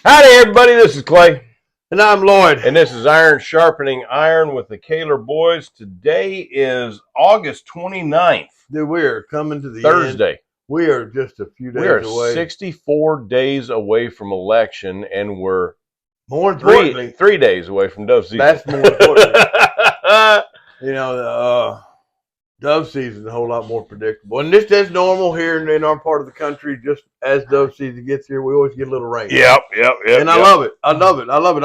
Howdy, everybody. This is Clay. And I'm Lloyd. And this is Iron Sharpening Iron with the Kahler Boys. Today is August 29th. Dude, we are coming to the Thursday. end. We are just a few days away. We are 64 days away from election, and we're more importantly, three days away from dove season. That's more important. Dove season is a whole lot more predictable. And this is normal here in our part of the country. Just as dove season gets here, we always get a little rain. Yep. And I love it. I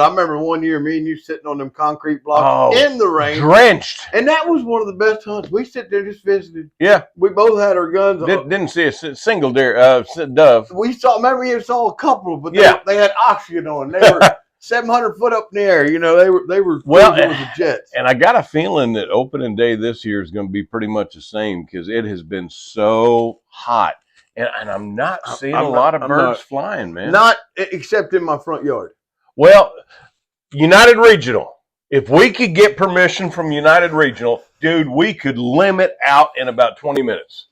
remember one year, me and you sitting on them concrete blocks in the rain. Drenched. And that was one of the best hunts. We sit there just visited. Yeah. We both had our guns. Didn't see a single dove. We saw a couple, but they had oxygen on. They were 700 foot up in the air. You know, they were the jets. And I got a feeling that opening day this year is going to be pretty much the same because it has been so hot. And I'm not seeing a lot of birds flying, man. Not except in my front yard. Well, United Regional. If we could get permission from United Regional, dude, we could limit out in about 20 minutes.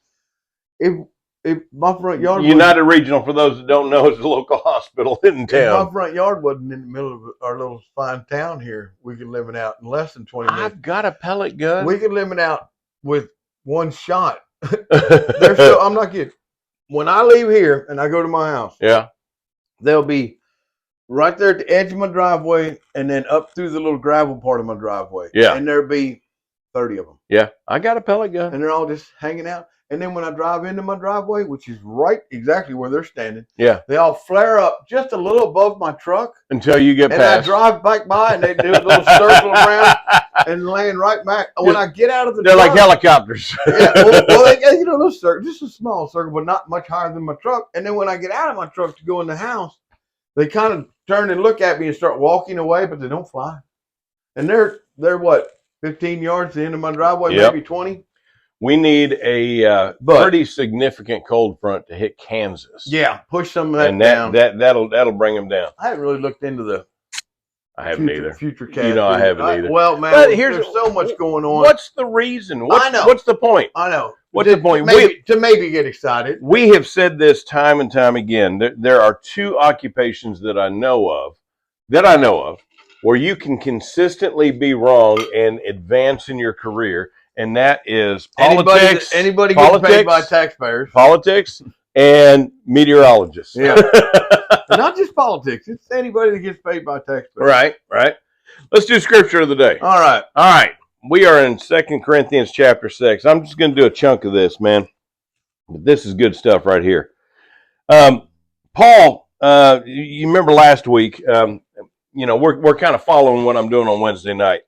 If my front yard United Regional, for those that don't know, is a local hospital in town. If my front yard wasn't in the middle of our little fine town here, we could limit out in less than 20 minutes. I've got a pellet gun. We could limit out with one shot. I'm not kidding. When I leave here and I go to my house, they'll be right there at the edge of my driveway and then up through the little gravel part of my driveway. Yeah. And there'll be 30 of them. Yeah. I got a pellet gun. And they're all just hanging out. And then when I drive into my driveway, which is right exactly where they're standing, they all flare up just a little above my truck. Until you get past. And I drive back by and they do a little circle around and land right back. When I get out of the They're truck, like helicopters. little circle, just a small circle, but not much higher than my truck. And then when I get out of my truck to go in the house, they kind of turn and look at me and start walking away, but they don't fly. And they're what, 15 yards to the end of my driveway, maybe 20? We need a pretty significant cold front to hit Kansas. Yeah, push some of that down. That'll bring them down. I haven't really looked into the future cast. You know, I haven't either. Well, man, there's so much going on. What's the reason? What's the point? I know. What's the point? To maybe get excited. We have said this time and time again. There are two occupations that I know of, where you can consistently be wrong and advance in your career. And that is politics. Anybody gets paid by taxpayers. Politics and meteorologists. Yeah. Not just politics. It's anybody that gets paid by taxpayers. Right. Let's do scripture of the day. All right. We are in 2 Corinthians chapter 6. I'm just going to do a chunk of this, man. But this is good stuff right here. Paul, you remember last week, we're kind of following what I'm doing on Wednesday night.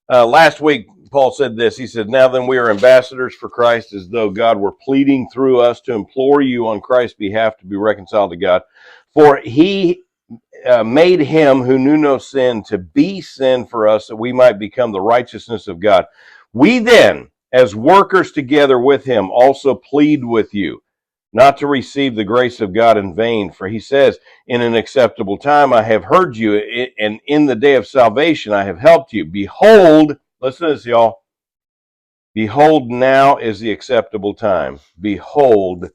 Last week, Paul said this. He said, "Now then, we are ambassadors for Christ, as though God were pleading through us to implore you on Christ's behalf to be reconciled to God. For he made him who knew no sin to be sin for us, that we might become the righteousness of God. We then, as workers together with him, also plead with you, not to receive the grace of God in vain. For he says, in an acceptable time I have heard you, and in the day of salvation I have helped you. Behold," listen to this, y'all. "Behold, now is the acceptable time. Behold,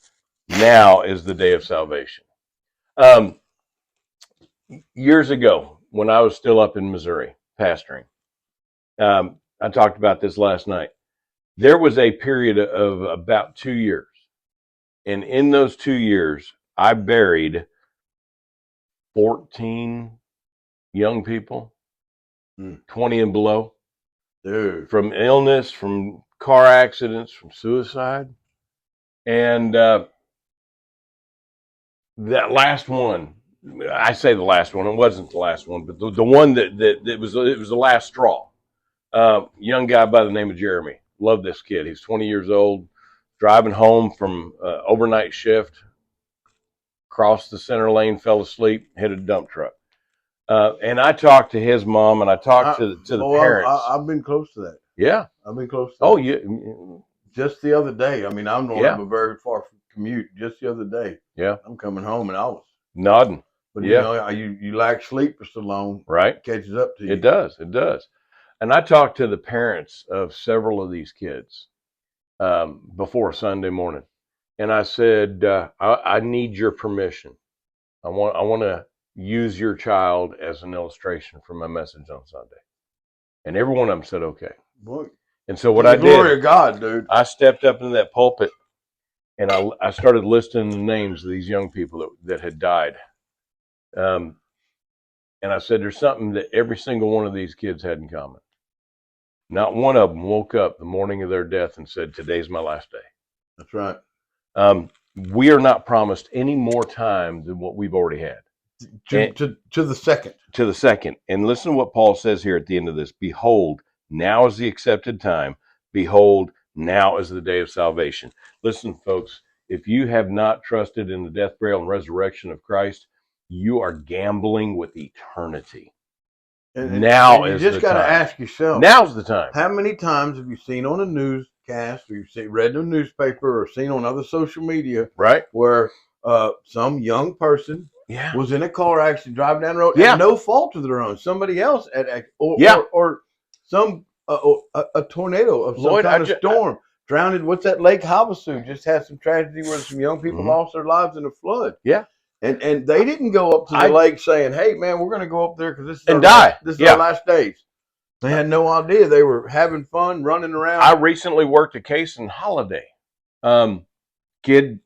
now is the day of salvation." Years ago, when I was still up in Missouri pastoring, I talked about this last night. There was a period of about 2 years. And in those 2 years, I buried 14 young people, 20 and below. Dude. From illness, from car accidents, from suicide. And that last one, I say the last one, it wasn't the last one, but the one that was the last straw. Young guy by the name of Jeremy. Love this kid. He's 20 years old, driving home from overnight shift, crossed the center lane, fell asleep, hit a dump truck. And I talked to his mom, and I talked to the parents. I've been close to that. Yeah. I've been close to that. Oh, yeah. Just the other day. I mean, I don't have a very far commute. Just the other day. Yeah. I'm coming home, and I was nodding. But you lack sleep for so long. Right. It catches up to you. It does. And I talked to the parents of several of these kids before Sunday morning. And I said, I need your permission. I want to use your child as an illustration for my message on Sunday? And every one of them said, okay. Boy, And so what to I the glory did, of God, dude. I stepped up into that pulpit and I started listing the names of these young people that had died. And I said, there's something that every single one of these kids had in common. Not one of them woke up the morning of their death and said, today's my last day. That's right. We are not promised any more time than what we've already had. To the second. To the second. And listen to what Paul says here at the end of this. Behold, now is the accepted time. Behold, now is the day of salvation. Listen, folks, if you have not trusted in the death, burial, and resurrection of Christ, you are gambling with eternity. Now is the time. You just got to ask yourself. Now's the time. How many times have you seen on a newscast, or you've read in a newspaper, or seen on other social media, right, where some young person was in a car accident driving down the road, and no fault of their own, somebody else or some a tornado of some kind of storm drowned. What's that, Lake Havasu just had some tragedy where some young people lost their lives in a flood. And they didn't go up to the lake saying, hey, man, we're going to go up there because this is our last days. They had no idea. They were having fun, running around. I recently worked a case in Holiday. Kid.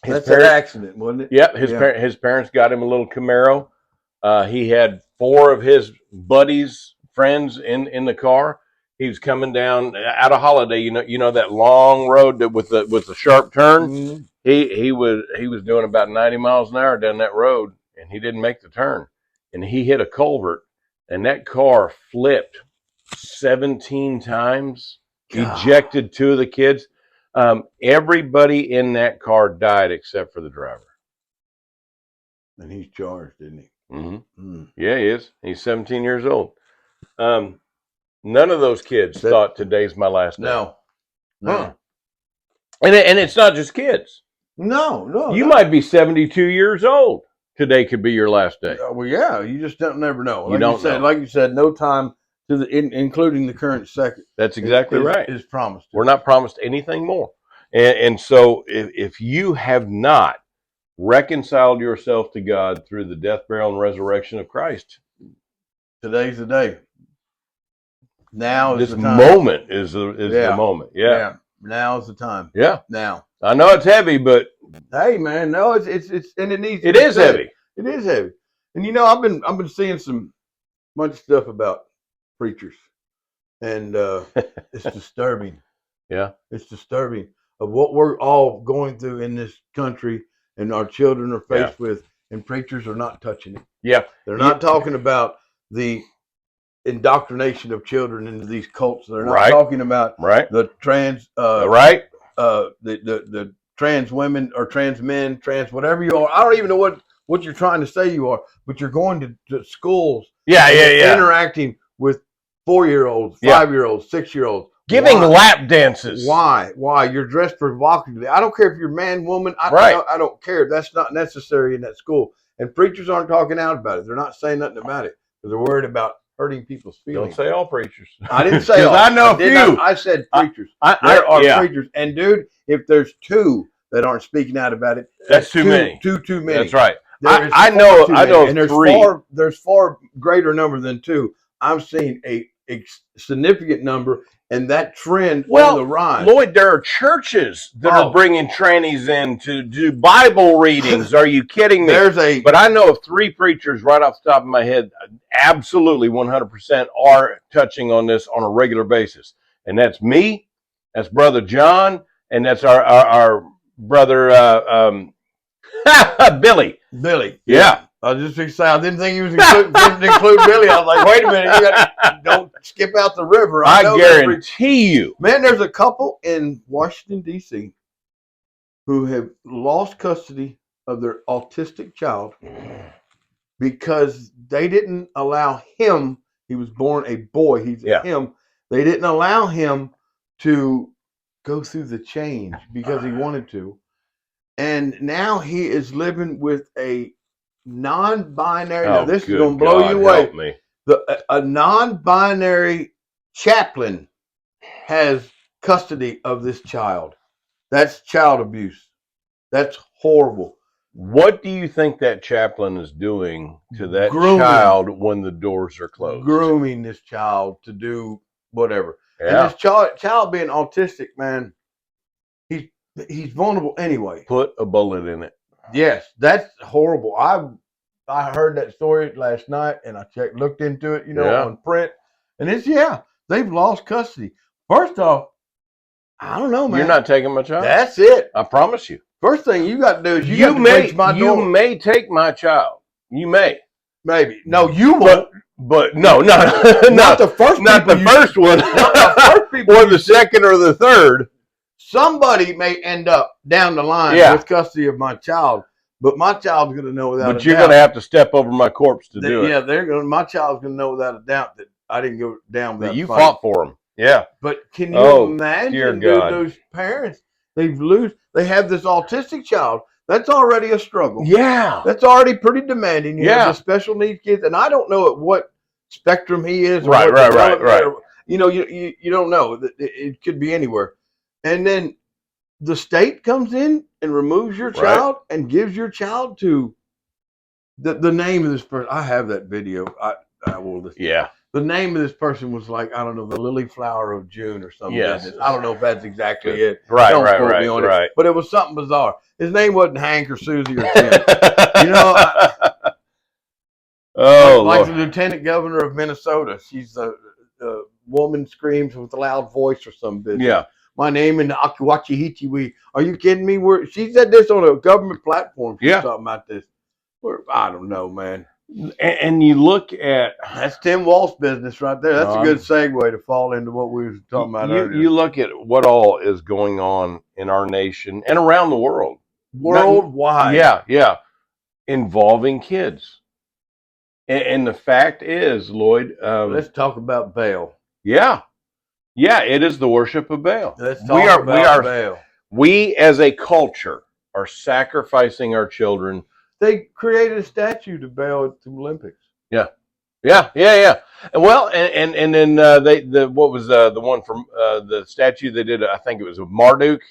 That's an accident, wasn't it? Yep. His parents got him a little Camaro. He had 4 of his buddies, friends in the car. He was coming down out of Holiday. You know that long road with the sharp turn. Mm-hmm. He was doing about 90 miles an hour down that road, and he didn't make the turn, and he hit a culvert, and that car flipped 17 times, ejected 2 of the kids. Everybody in that car died except for the driver. And he's charged, isn't he? Mm-hmm. Yeah, he is. He's 17 years old. None of those kids thought today's my last day. No. And it's not just kids. No. You might be 72 years old. Today could be your last day. Well, yeah, you just never know. You don't know. Like you said, no time to including the current second. That's exactly right. Is promised. We're not promised anything more. And so if you have not reconciled yourself to God through the death, burial, and resurrection of Christ, today's the day. Now is this the time. moment is the moment. Yeah. Now is the time. Yeah. Now. I know it's heavy, but hey, man, no, it's and it needs. It is heavy. It is heavy. And I've been seeing some bunch of stuff about preachers, and it's disturbing. Yeah, it's disturbing of what we're all going through in this country, and our children are faced with, and preachers are not touching it. Yeah, they're not talking about the indoctrination of children into these cults. They're not talking about the trans the trans women or trans men, trans whatever you are. I don't even know what you're trying to say you are, but you're going to schools. Interacting with 4-year-olds, 5-year-olds, 6-year-olds. Giving lap dances. Why? You're dressed provocatively. I don't care if you're man, woman. I don't care. That's not necessary in that school. And preachers aren't talking out about it. They're not saying nothing about it because they're worried about hurting people's feelings. Don't say all preachers. I didn't say all. I know a few. I said preachers. There are preachers. And dude, if there's 2 that aren't speaking out about it, that's too many. Too many. That's right. I know and there's 3. There's far greater number than 2. I'm seeing a significant number, and that trend on the rise. Lloyd, there are churches that are bringing trannies in to do Bible readings. Are you kidding me? But I know of 3 preachers right off the top of my head, absolutely 100% are touching on this on a regular basis. And that's me, that's Brother John, and that's our brother Billy. Billy. Yeah. I was just excited. I didn't think he was didn't include Billy. I was like, wait a minute, don't skip out the river. I guarantee you. Man, there's a couple in Washington, D.C. who have lost custody of their autistic child because they didn't allow him. He was born a boy. He's him. They didn't allow him to go through the change because he wanted to. And now he is living with a non-binary. Now this is going to blow you away. A non-binary chaplain has custody of this child. That's child abuse. That's horrible. What do you think that chaplain is doing to that Grooming. child when the doors are closed? Grooming this child to do whatever. Yeah. And this child being autistic, man, he's vulnerable anyway. Put a bullet in it. Yes, that's horrible. I heard that story last night, and I looked into it, on print, and they've lost custody. First off, I don't know, man. You're not taking my child. That's it. I promise you. First thing you got to do is you may my door. You may take my child. You may. Maybe. No, you won't. But no, not the first. Not the first one. Not the first people. Or the second or the third. Somebody may end up down the line with custody of my child, but my child's going to know without a doubt. But you're going to have to step over my corpse to do it. Yeah, my child's going to know without a doubt that I didn't go down with that. You fought for him. Yeah. But can you imagine, those parents? They have this autistic child. That's already a struggle. Yeah. That's already pretty demanding. You have the special needs kids, and I don't know at what spectrum he is. Right. You don't know. It could be anywhere. And then the state comes in and removes your child and gives your child to the name of this person. I have that video. I will listen. Yeah. The name of this person was like, I don't know, the Lily Flower of June or something. Yes. I don't know if that's exactly it. Right. But it was something bizarre. His name wasn't Hank or Susie or Tim. Like the Lieutenant Governor of Minnesota. She's a woman screams with a loud voice or some business. Yeah. My name in Akiwachihichiwi. Are you kidding me? She said this on a government platform. She's talking about this. I don't know, man. And you look at... That's Tim Walsh's business right there. That's a good segue to fall into what we were talking about earlier. You look at what all is going on in our nation and around the world. Worldwide. Yeah. Involving kids. And the fact is, Lloyd... let's talk about Baal. Yeah, it is the worship of Baal. Let's talk about Baal. We, as a culture, are sacrificing our children. They created a statue to Baal at the Olympics. Yeah. Well, and then what was the one from the statue they did? I think it was Marduk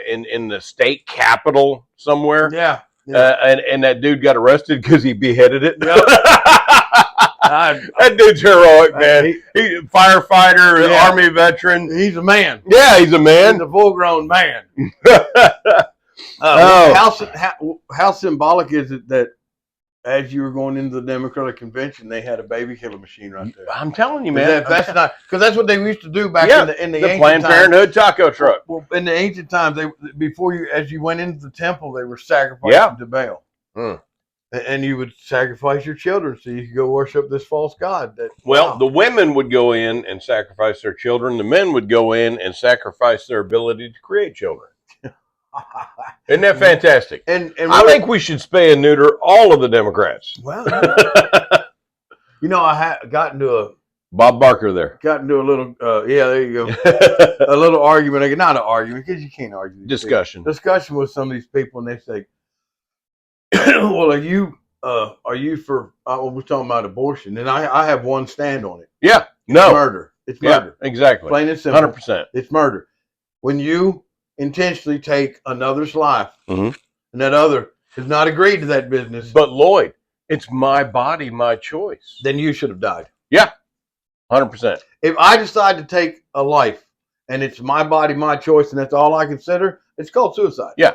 in the state capitol somewhere. Yeah. And that dude got arrested because he beheaded it. Yep. That dude's heroic, man. He's a firefighter, Army veteran. He's a man. Yeah, he's a man. He's a full-grown man. How symbolic is it that as you were going into the Democratic Convention, they had a baby killer machine right there? I'm telling you, man. That's not because that's what they used to do back in the ancient Planned Parenthood taco truck. Well, in the ancient times, as you went into the temple, they were sacrificing to Baal. And you would sacrifice your children so you could go worship this false god. The women would go in and sacrifice their children. The men would go in and sacrifice their ability to create children. Isn't that fantastic? And I think we should spay and neuter all of the Democrats. Well, I got into a Bob Barker there. Got into a little, there you go, a little argument. Not an argument because you can't argue. Discussion with some of these people, and they say, "Well, are you for?" We're talking about abortion, and I have one stand on it. Yeah, It's murder. It's murder. Yeah, exactly. Plain and simple. 100%. It's murder. When you intentionally take another's life, and that other has not agreed to that business. But Lloyd, it's my body, my choice. Then you should have died. Yeah, 100%. If I decide to take a life and it's my body, my choice, and that's all I consider, it's called suicide. Yeah.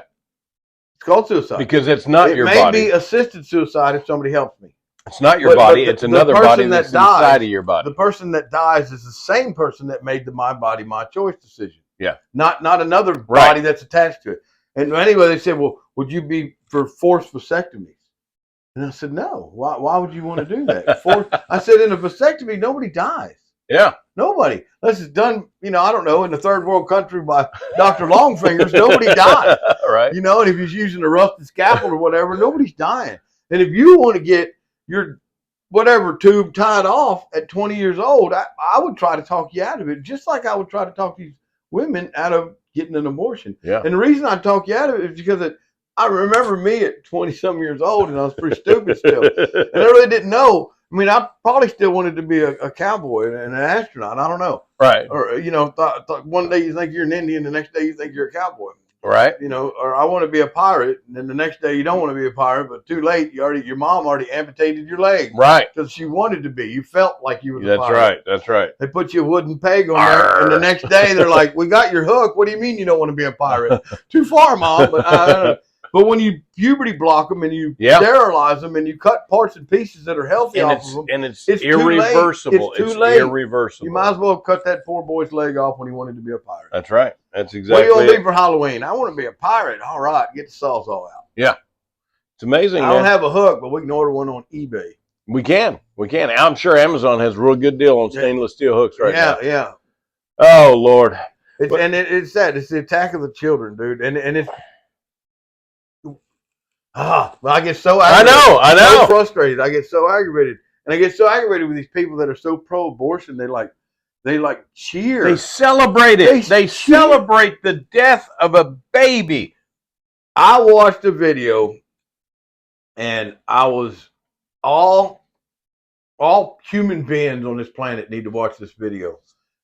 It's called suicide. Because it's not your body. It may be assisted suicide if somebody helps me. It's not your body. It's another body that's inside of your body. The person that dies is the same person that made the my body, my choice decision. Yeah. Not another body that's attached to it. And anyway, they said, well, would you be for forced vasectomies? And I said, no. Why would you want to do that? I said, in a vasectomy, nobody dies. Yeah. Nobody. Unless it's done, I don't know, in a third world country by Dr. Longfingers, nobody dies. Right. And if he's using a rusted scalpel or whatever, nobody's dying. And if you want to get your whatever tube tied off at 20 years old, I would try to talk you out of it, just like I would try to talk these women out of getting an abortion. Yeah. And the reason I talk you out of it is because I remember me at 20-some years old, and I was pretty stupid still. And I really didn't know. I mean, I probably still wanted to be a cowboy and an astronaut. I don't know. Right. Or, thought one day you think you're an Indian, the next day you think you're a cowboy. Right. You know, or I want to be a pirate, and then the next day you don't want to be a pirate, but too late. Your mom already amputated your leg. Right. Because she wanted to be. You felt like you were a That's pirate. right. That's right. They put you a wooden peg on there, and the next day they're like, "We got your hook. What do you mean you don't want to be a pirate? Too far, Mom." But when you puberty block them and you sterilize them and you cut parts and pieces that are healthy off of them, and it's irreversible. It's too late. Irreversible. You might as well cut that poor boy's leg off when he wanted to be a pirate. That's right. That's exactly. What do you want to be for Halloween? I want to be a pirate. All right, get the sawzall out. Yeah, it's amazing. I don't have a hook, but we can order one on eBay. We can. I'm sure Amazon has a real good deal on stainless steel hooks right now. Yeah. Oh Lord. It's sad. It's the attack of the children, dude. And it's. I get so aggravated. I know. So frustrated. I get so aggravated. And I get so aggravated with these people that are so pro-abortion. They cheer. They celebrate it. They celebrate the death of a baby. I watched a video, and I was all human beings on this planet need to watch this video.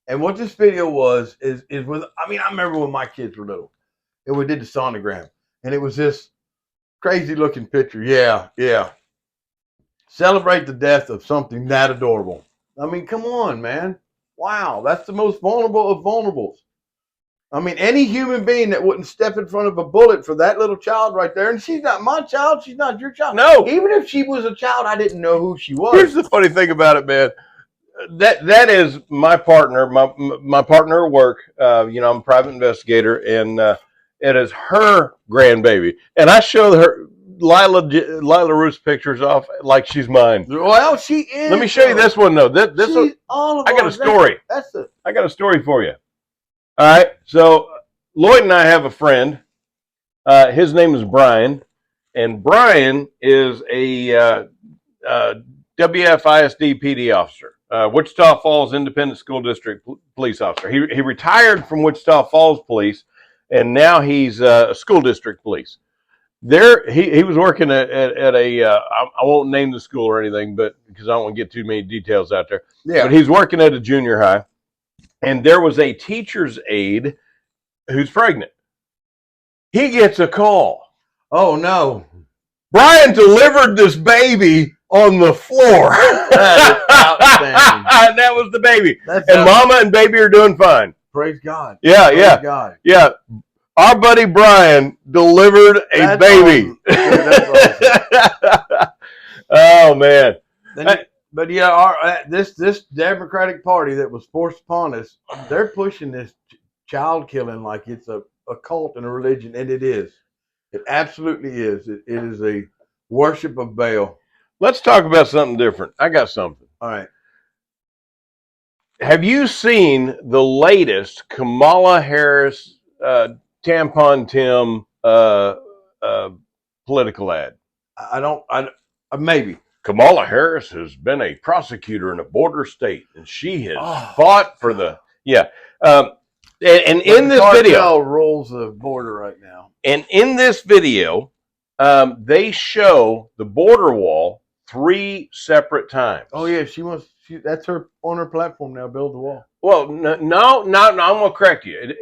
And what this video was is with. I mean, I remember when my kids were little, and we did the sonogram, and it was this crazy looking picture. Yeah. Celebrate the death of something that adorable. I mean, come on, man. Wow, that's the most vulnerable of vulnerables. I mean, any human being that wouldn't step in front of a bullet for that little child right there, and she's not my child, she's not your child. No. Even if she was a child, I didn't know who she was. Here's the funny thing about it, man. That is my partner, my partner at work. I'm a private investigator, and it is her grandbaby, and I show her Lila Ruth's pictures off like she's mine. Well, she is. Let me show you this one though. This one, I got a story. I got a story for you. All right, so Lloyd and I have a friend. His name is Brian, and Brian is a WFISD PD officer, Wichita Falls Independent School District police officer. He retired from Wichita Falls Police, and now he's a school district police. There, he was working at a. I won't name the school or anything, but because I don't want to get too many details out there. Yeah. But he's working at a junior high, and there was a teacher's aide who's pregnant. He gets a call. Oh no! Brian delivered this baby on the floor. That that was the baby. And Mama and baby are doing fine. Praise God. Yeah, Praise God. Yeah. Our buddy Brian delivered a baby. Awesome. Awesome. Oh man! But yeah, this Democratic Party that was forced upon us, they're pushing this child killing like it's a cult and a religion, and it is. It absolutely is. It is a worship of Baal. Let's talk about something different. I got something. All right. Have you seen the latest Kamala Harris Tampon Tim political ad? I maybe. Kamala Harris has been a prosecutor in a border state, and she has fought for the and in this video rules the border right now. And in this video, they show the border wall 3 separate times. Oh yeah, that's her on her platform now. Build the wall. Well, no. I'm going to correct you.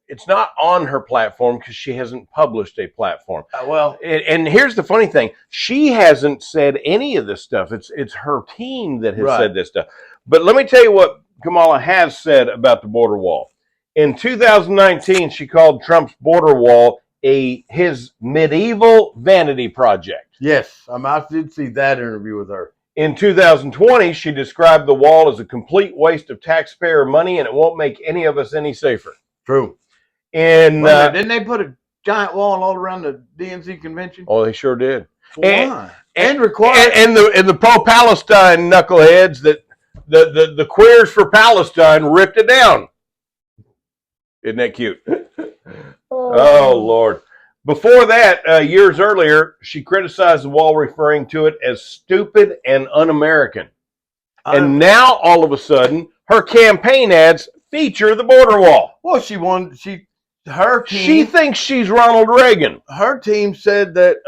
It's not on her platform because she hasn't published a platform. And here's the funny thing: she hasn't said any of this stuff. It's her team that has said this stuff. But let me tell you what Kamala has said about the border wall. In 2019, she called Trump's border wall his medieval vanity project. Yes, I did see that interview with her. In 2020, she described the wall as a complete waste of taxpayer money, and it won't make any of us any safer. True. And didn't they put a giant wall all around the DNC convention? Oh, they sure did. Why? And the pro-Palestine knuckleheads that the queers for Palestine ripped it down. Isn't that cute? Oh Lord! Before that, years earlier, she criticized the wall, referring to it as stupid and un-American. And now, all of a sudden, her campaign ads feature the border wall. Well, her team. She thinks she's Ronald Reagan. Her team said that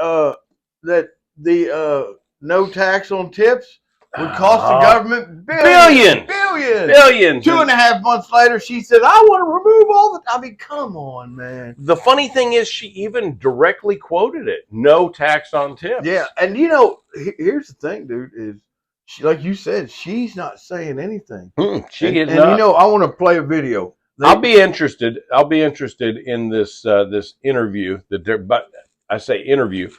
the no tax on tips would cost the government billions. billions. 2.5 months later, she said, I want to remove all the. I mean, come on, man. The funny thing is, she even directly quoted it: "No tax on tips." Yeah, and you know, here's the thing, dude. Is she, like you said, she's not saying anything. She is and not. You know, I want to play a video. I'll be interested in this this interview that they're. But I say interview.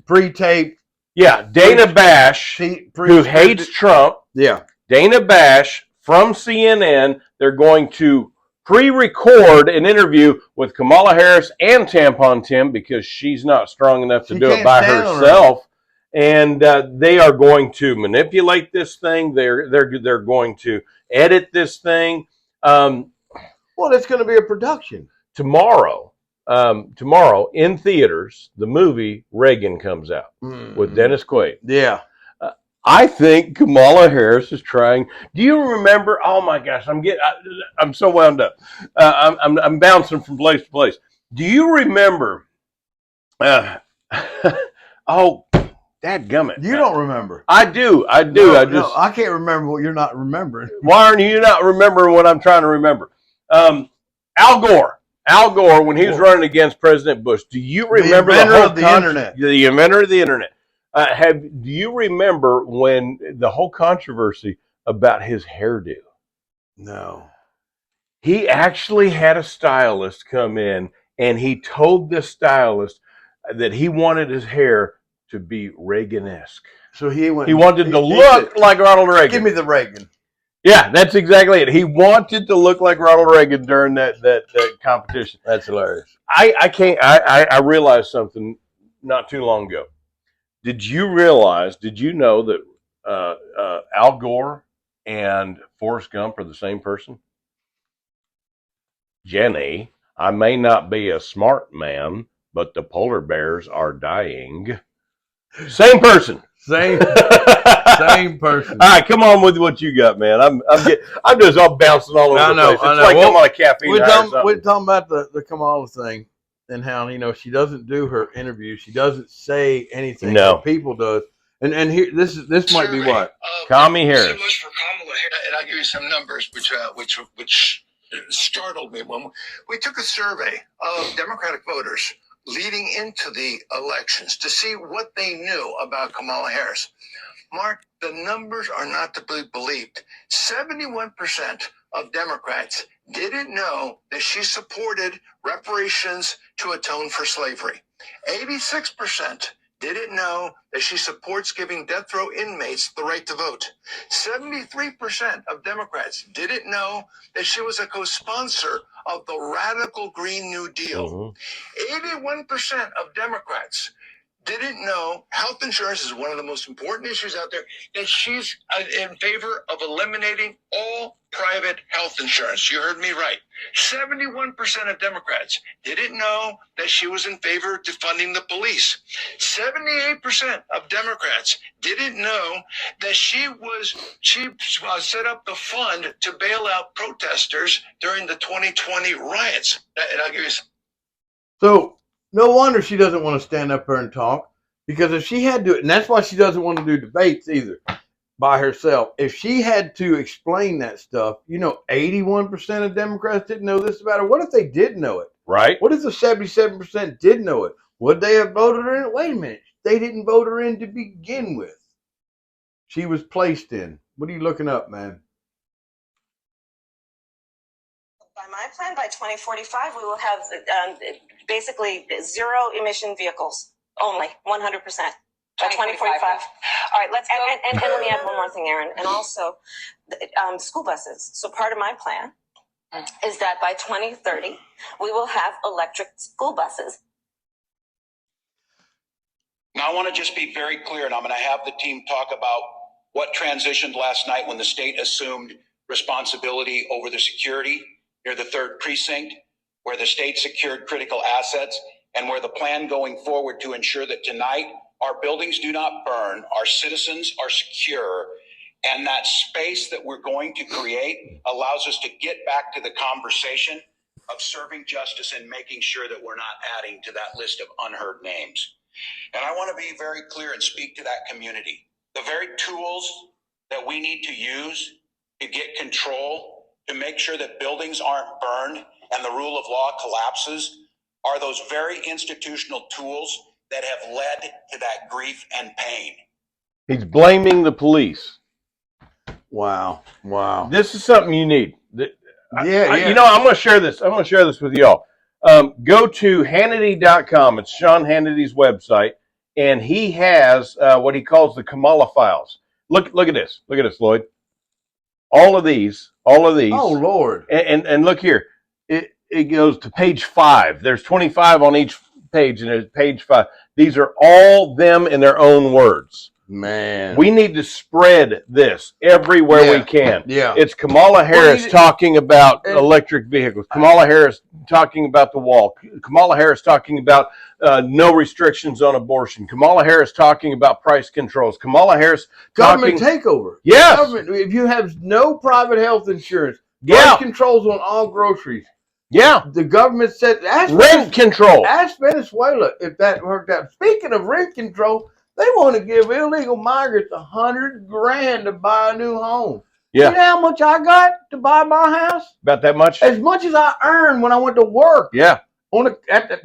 Pre-tape. Yeah, Dana Bash, who hates Trump. Yeah, Dana Bash from CNN. They're going to pre-record an interview with Kamala Harris and Tampon Tim because she's not strong enough to do it by herself. And they are going to manipulate this thing. They're going to edit this thing. Well, it's going to be a production Tomorrow in theaters, the movie Reagan comes out with Dennis Quaid. Yeah. I think Kamala Harris is trying. Do you remember? Oh my gosh, I'm so wound up. I'm bouncing from place to place. Do you remember? Oh, dadgummit. You don't remember. I do. No, I can't remember what you're not remembering. Why aren't you not remembering what I'm trying to remember? Al Gore, when he was running against President Bush. Do you remember the inventor of the internet? The inventor of the internet. Do you remember when the whole controversy about his hairdo? No. He actually had a stylist come in, and he told this stylist that he wanted his hair to be Reagan-esque. So he wanted to look like Ronald Reagan. Give me the Reagan. Yeah, that's exactly it. He wanted to look like Ronald Reagan during that competition. That's hilarious. I realized something not too long ago. Did you know that Al Gore and Forrest Gump are the same person? Jenny, I may not be a smart man, but the polar bears are dying. Same person. Same person. All right, come on with what you got, man. I'm just all bouncing all over the place. It's like I'm on a caffeine. We're talking about the Kamala thing and how she doesn't do her interview. She doesn't say anything. No, people does. And here this might be what Kamala Harris. So much for Kamala Harris, and I'll give you some numbers which startled me when we took a survey of Democratic voters leading into the elections to see what they knew about Kamala Harris. Mark, the numbers are not to be believed. 71% of Democrats didn't know that she supported reparations to atone for slavery. 86% didn't know that she supports giving death row inmates the right to vote. 73% of Democrats didn't know that she was a co-sponsor of the radical Green New Deal. 81% of Democrats didn't know health insurance is one of the most important issues out there, that she's in favor of eliminating all private health insurance. You heard me right. 71% of Democrats didn't know that she was in favor of defunding the police. 78% of Democrats didn't know that she set up the fund to bail out protesters during the 2020 riots. And I'll give you some. So no wonder she doesn't want to stand up there and talk, because if she had to, and that's why she doesn't want to do debates either by herself. If she had to explain that stuff, 81% of Democrats didn't know this about her. What if they did know it? Right. What if the 77% did know it? Would they have voted her in? Wait a minute. They didn't vote her in to begin with. She was placed in. What are you looking up, man? By my plan, by 2045, we will have basically zero emission vehicles only, 100%. By 2045. All right, let's go. And let me add one more thing, Aaron. And also, school buses. So part of my plan is that by 2030, we will have electric school buses. Now, I want to just be very clear, and I'm going to have the team talk about what transitioned last night when the state assumed responsibility over the security near the 3rd precinct, where the state secured critical assets, and where the plan going forward to ensure that tonight our buildings do not burn, our citizens are secure, and that space that we're going to create allows us to get back to the conversation of serving justice and making sure that we're not adding to that list of unheard names. And I want to be very clear and speak to that community. the very tools that we need to use to get control, to make sure that buildings aren't burned and the rule of law collapses, are those very institutional tools that have led to that grief and pain. He's blaming the police. Wow. Wow. This is something you need. Yeah. You know, I'm going to share this. I'm going to share this with y'all. Go to Hannity.com. It's Sean Hannity's website, and he has what he calls the Kamala files. Look at this. Look at this, Lloyd. All of these. Oh, Lord. And look here. It goes to page 5. There's 25 on each page, and there's page 5. These are all them in their own words. Man. We need to spread this everywhere we can. Yeah. It's Kamala Harris talking about electric vehicles. Kamala Harris talking about the wall. Kamala Harris talking about no restrictions on abortion. Kamala Harris talking about price controls. Kamala Harris government takeover. Yes. Government, if you have no private health insurance, price controls on all groceries. Yeah. The government said rent control. Ask Venezuela if that worked out. Speaking of rent control, they want to give illegal migrants $100,000 to buy a new home. Yeah. You know how much I got to buy my house? About that much? As much as I earned when I went to work. Yeah.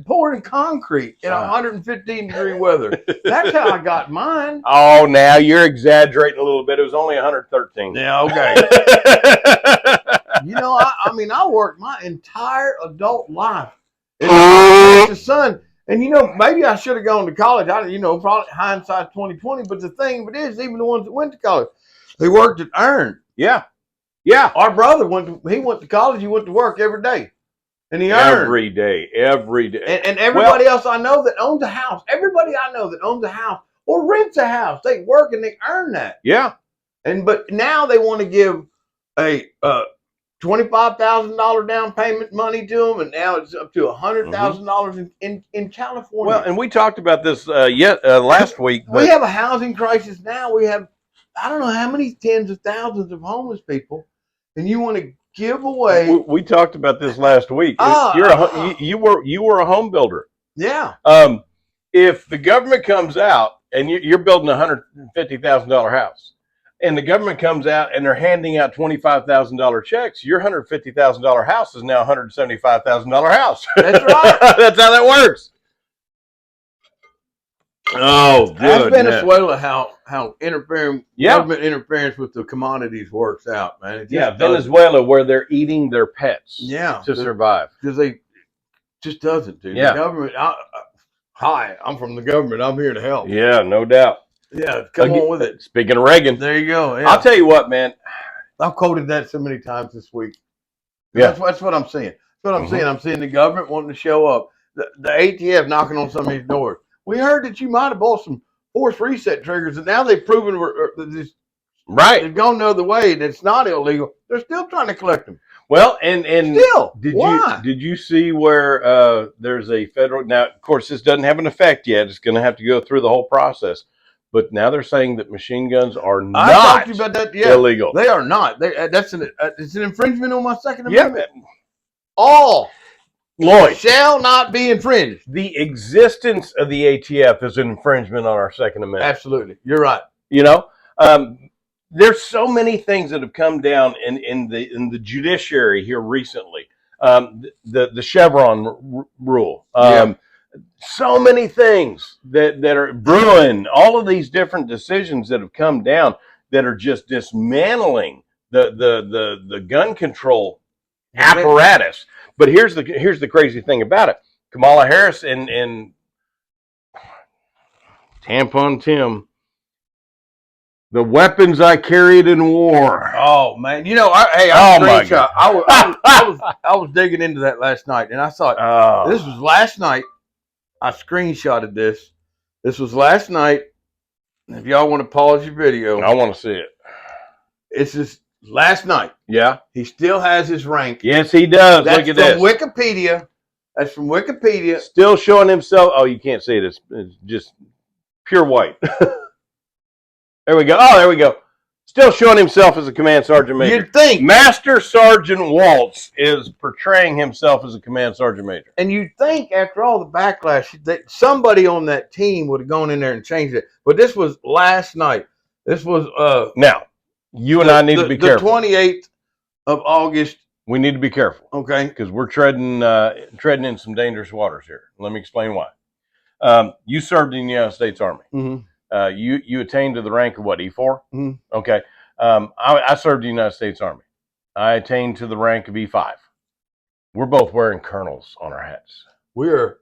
Pouring concrete in 115-degree weather. That's how I got mine. Oh, now you're exaggerating a little bit. It was only 113. Yeah, okay. You know, I worked my entire adult life. The son. And, you know, maybe I should have gone to college. Probably hindsight 2020. But the thing of it is, even the ones that went to college, they worked and earned. Yeah. Yeah. Our brother went to college. He went to work every day. And he earned. Every day. And everybody else I know that owns a house, everybody I know that owns a house or rents a house, they work and they earn that. Yeah. But now they want to give a $25,000 down payment money to them, and now it's up to $100,000 in California. Well, and we talked about this last week. We have a housing crisis now. We have, I don't know how many tens of thousands of homeless people, and you want to give away. We talked about this last week. You were a home builder. Yeah. If the government comes out and you're building a $150,000 house, and the government comes out and they're handing out $25,000 checks, your $150,000 house is now a $175,000 house. That's right. That's how that works. Oh, good. Ask Venezuela how government interference with the commodities works out, man. Venezuela, where they're eating their pets to survive. Because they just doesn't, dude. Yeah. The government, hi, I'm from the government. I'm here to help. Yeah, no doubt. Yeah, come on with it. Speaking of Reagan. There you go. Yeah. I'll tell you what, man. I've quoted that so many times this week. Yeah. That's what I'm seeing. That's what I'm seeing. I'm seeing the government wanting to show up. The ATF knocking on some of these doors. We heard that you might have bought some forced reset triggers, and now they've proven they've gone the other way, and it's not illegal. They're still trying to collect them. Well, and still, did you see where there's a federal, now of course this doesn't have an effect yet, it's going to have to go through the whole process, but now they're saying that machine guns are not talked to you about that. Yeah, illegal. They are not. It's an infringement on my Second Amendment. Yeah. All Lloyd shall not be infringed. The existence of the ATF is an infringement on our Second Amendment. Absolutely, you're right. You know, there's so many things that have come down in the judiciary here recently. The Chevron rule. So many things that are brewing. All of these different decisions that have come down that are just dismantling the gun control apparatus. But here's the crazy thing about it. Kamala Harris and Tampon Tim. The weapons I carried in war. Oh man, you know, I was digging into that last night, and I thought this was last night. I screenshotted this. This was last night. If y'all want to pause your video, I want to see it. It's just last night. Yeah, he still has his rank. Yes, he does. That's Look at this. Wikipedia. That's from Wikipedia. Still showing himself. Oh, you can't see it. It's just pure white. There we go. Oh, there we go. Still showing himself as a command sergeant major. You'd think Master Sergeant Waltz is portraying himself as a command sergeant major. And you'd think after all the backlash that somebody on that team would have gone in there and changed it. But this was last night. This was Now, you and I need to be careful. The 28th of August. We need to be careful. Okay. Because we're treading in some dangerous waters here. Let me explain why. You served in the United States Army. Mm-hmm. You attained to the rank of what, E4? Mm-hmm. Okay. I served in the United States Army. I attained to the rank of E5. We're both wearing colonels on our hats. We are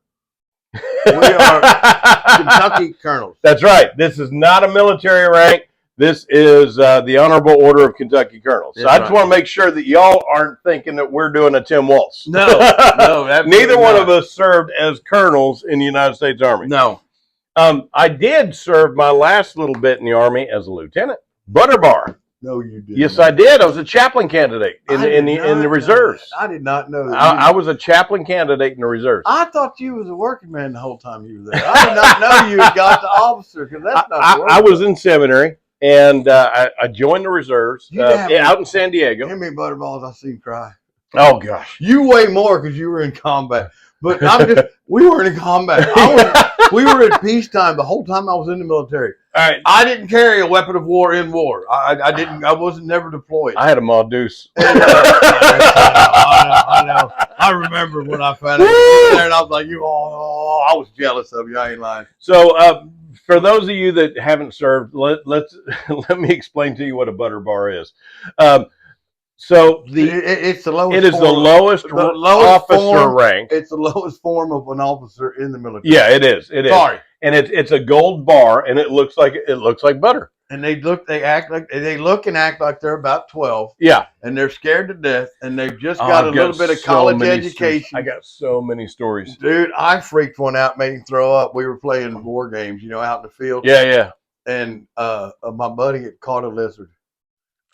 Kentucky colonels. That's right. This is not a military rank. This is the Honorable Order of Kentucky Colonels. So I just want to make sure that y'all aren't thinking that we're doing a Tim Waltz. No, Neither one of us served as colonels in the United States Army. No. I did serve my last little bit in the Army as a lieutenant. Butterbar. No, you didn't. Yes, I did. I was a chaplain candidate in the reserves. I did not know that. I was a chaplain candidate in the reserves. I thought you was a working man the whole time you were there. I did not know you had got the officer because that's not. I was in seminary. And I joined the reserves out in San Diego. How many butterballs I seen cry? Oh gosh, you way more because you were in combat. But we weren't in combat. We were in peacetime the whole time I was in the military. All right, I didn't carry a weapon of war in war. I didn't. I wasn't never deployed. I had a Maudus. I know. I remember when I found it there, and I was like, I was jealous of you. I ain't lying. So. For those of you that haven't served, let me explain to you what a butter bar is. So it's the lowest. It is the lowest officer rank. It's the lowest form of an officer in the military. Yeah, it is. It is. Sorry, and it's a gold bar, and it looks like butter. And they look and act like they're about 12. Yeah, and they're scared to death, and they've just got a little bit of college education. I got so many stories, dude. I freaked one out, made him throw up. We were playing war games, out in the field. Yeah. And my buddy had caught a lizard,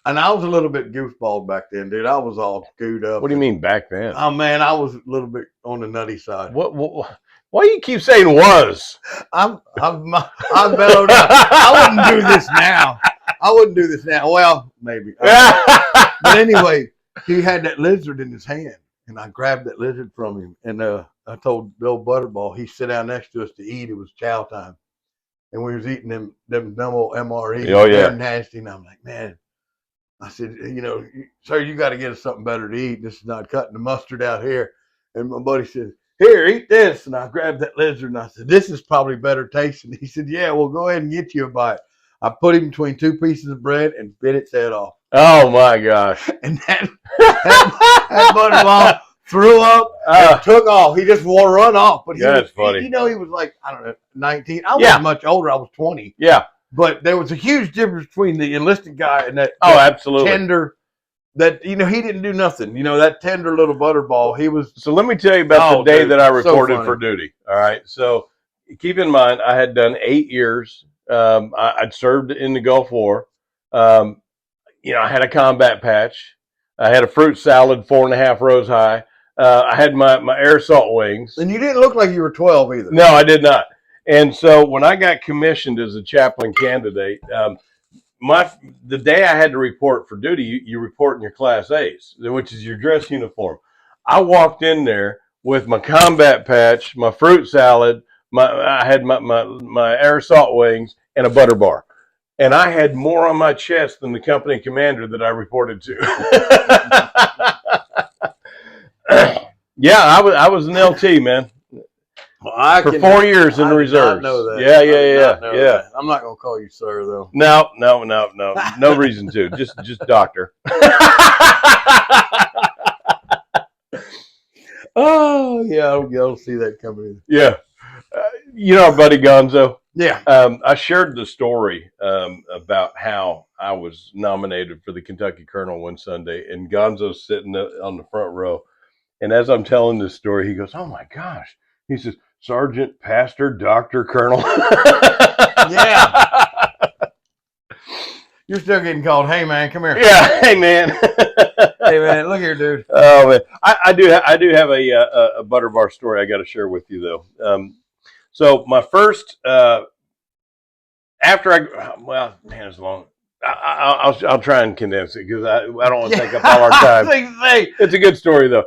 and I was a little bit goofballed back then, dude. I was all gooed up. What do you mean back then? Oh man, I was a little bit on the nutty side. What why do you keep saying was? I'm mellowed out. I wouldn't do this now. Well, maybe. But anyway, he had that lizard in his hand, and I grabbed that lizard from him, and I told Bill Butterball he sit down next to us to eat. It was chow time, and we was eating them dumb old MREs. Oh yeah, nasty. And I'm like, man, I said, sir, you got to get us something better to eat. This is not cutting the mustard out here. And my buddy said, here, eat this. And I grabbed that lizard, and I said, this is probably better tasting. He said, yeah, well, go ahead and get you a bite. I put him between two pieces of bread and bit its head off. Oh my gosh! And that butterball threw up and took off. He just want to run off, but that's funny. He was like, I don't know, 19. I wasn't much older. I was 20. Yeah, but there was a huge difference between the enlisted guy and that. Absolutely tender. That he didn't do nothing. That tender little butterball. He was. So let me tell you about the day that I reported for duty. All right. So keep in mind, I had done 8 years. I'd served in the Gulf War. I had a combat patch. I had a fruit salad 4.5 rows high. I had my air assault wings. And you didn't look like you were 12 either. No, I did not. And so when I got commissioned as a chaplain candidate, the day I had to report for duty, you report in your Class A's, which is your dress uniform. I walked in there with my combat patch, my fruit salad, I had my air assault wings, and a butter bar. And I had more on my chest than the company commander that I reported to. Yeah, I was an LT, man. Well, for 4 years in the reserves. Know that. Yeah. I'm not gonna call you sir though. No. No reason to. Just doctor. Oh yeah, I'll see that coming. Yeah, our buddy Gonzo. Yeah. I shared the story about how I was nominated for the Kentucky Colonel one Sunday, and Gonzo's sitting on the front row, and as I'm telling this story, he goes, "Oh my gosh!" He says, Sergeant, Pastor, Doctor, Colonel. Yeah. You're still getting called, hey man, come here. Yeah, hey man. Hey man, look here, dude. Oh man, I do have a butter bar story I got to share with you though. So my first after it's long. I'll try and condense it because I don't want to take up all our time. It's a good story though.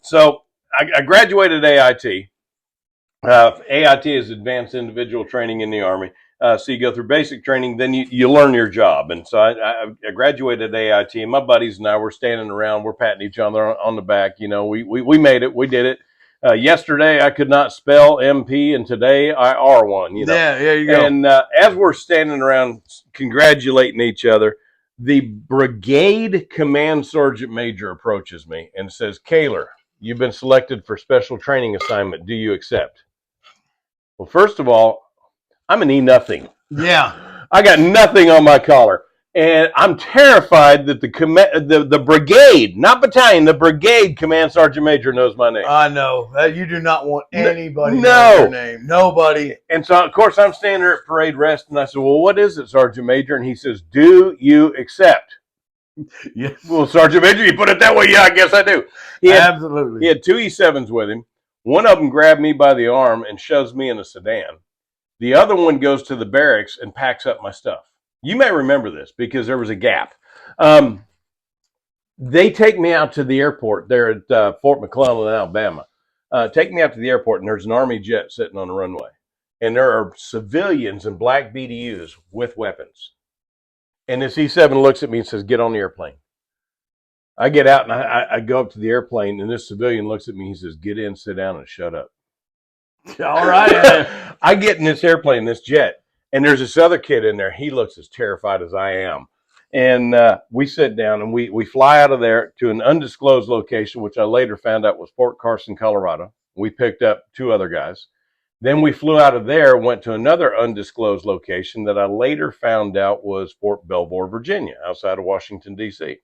So I graduated AIT. AIT is Advanced Individual Training in the Army. So you go through basic training, then you learn your job. And so I graduated AIT, and my buddies and I were standing around, we're patting each other on the back. You know, we made it, we did it. Yesterday I could not spell MP, and today I are one. You know, Yeah, there you go. and as we're standing around congratulating each other, the brigade command sergeant major approaches me and says, "Kahler, you've been selected for special training assignment. Do you accept?" Well, first of all, I'm an E-nothing. Yeah. I got nothing on my collar. And I'm terrified that the brigade, not battalion, the brigade command sergeant major knows my name. I know. You do not want anybody No. knowing your name. Nobody. And so, of course, I'm standing there at parade rest, and I said, "Well, what is it, Sergeant Major?" And he says, "Do you accept?" Yes. Well, Sergeant Major, you put it that way? Yeah, I guess I do. Absolutely. He had 2 E7s with him. One of them grabbed me by the arm and shoves me in a sedan. The other one goes to the barracks and packs up my stuff. You may remember this because there was a gap. They take me out to the airport there at Fort McClellan, Alabama. Take me out to the airport, and there's an Army jet sitting on the runway. And there are civilians in black BDUs with weapons. And this E7 looks at me and says, "Get on the airplane." I get out, and I go up to the airplane, and this civilian looks at me. He says, "Get in, sit down, and shut up." All right. I get in this airplane, this jet, and there's this other kid in there. He looks as terrified as I am. And we sit down, and we fly out of there to an undisclosed location, which I later found out was Fort Carson, Colorado. We picked up 2 other guys. Then we flew out of there, went to another undisclosed location that I later found out was Fort Belvoir, Virginia, outside of Washington, D.C.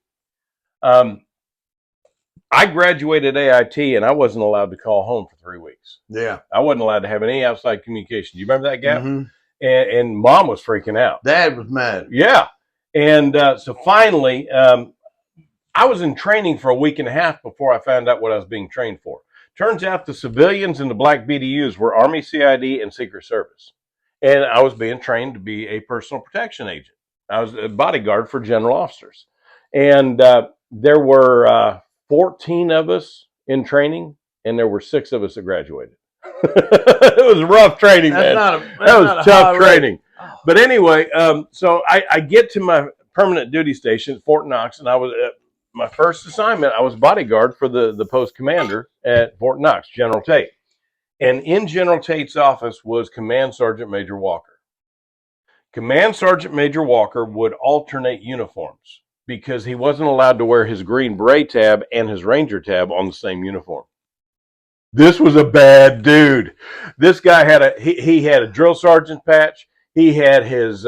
I graduated AIT, and I wasn't allowed to call home for 3 weeks. Yeah. I wasn't allowed to have any outside communication. Do you remember that gap? Mm-hmm. And Mom was freaking out. Dad was mad. Yeah. And so finally, I was in training for a week and a half before I found out what I was being trained for. Turns out the civilians in the black BDUs were Army CID and Secret Service. And I was being trained to be a personal protection agent. I was a bodyguard for general officers. And there were 14 of us in training, and there were 6 of us that graduated. It was rough training, man. That was tough training. Oh. But anyway, so I get to my permanent duty station at Fort Knox, and I was my first assignment. I was bodyguard for the post commander at Fort Knox, General Tate. And in General Tate's office was Command Sergeant Major Walker. Command Sergeant Major Walker would alternate uniforms because he wasn't allowed to wear his green beret tab and his ranger tab on the same uniform. This was a bad dude. This guy had he had a drill sergeant patch. He had his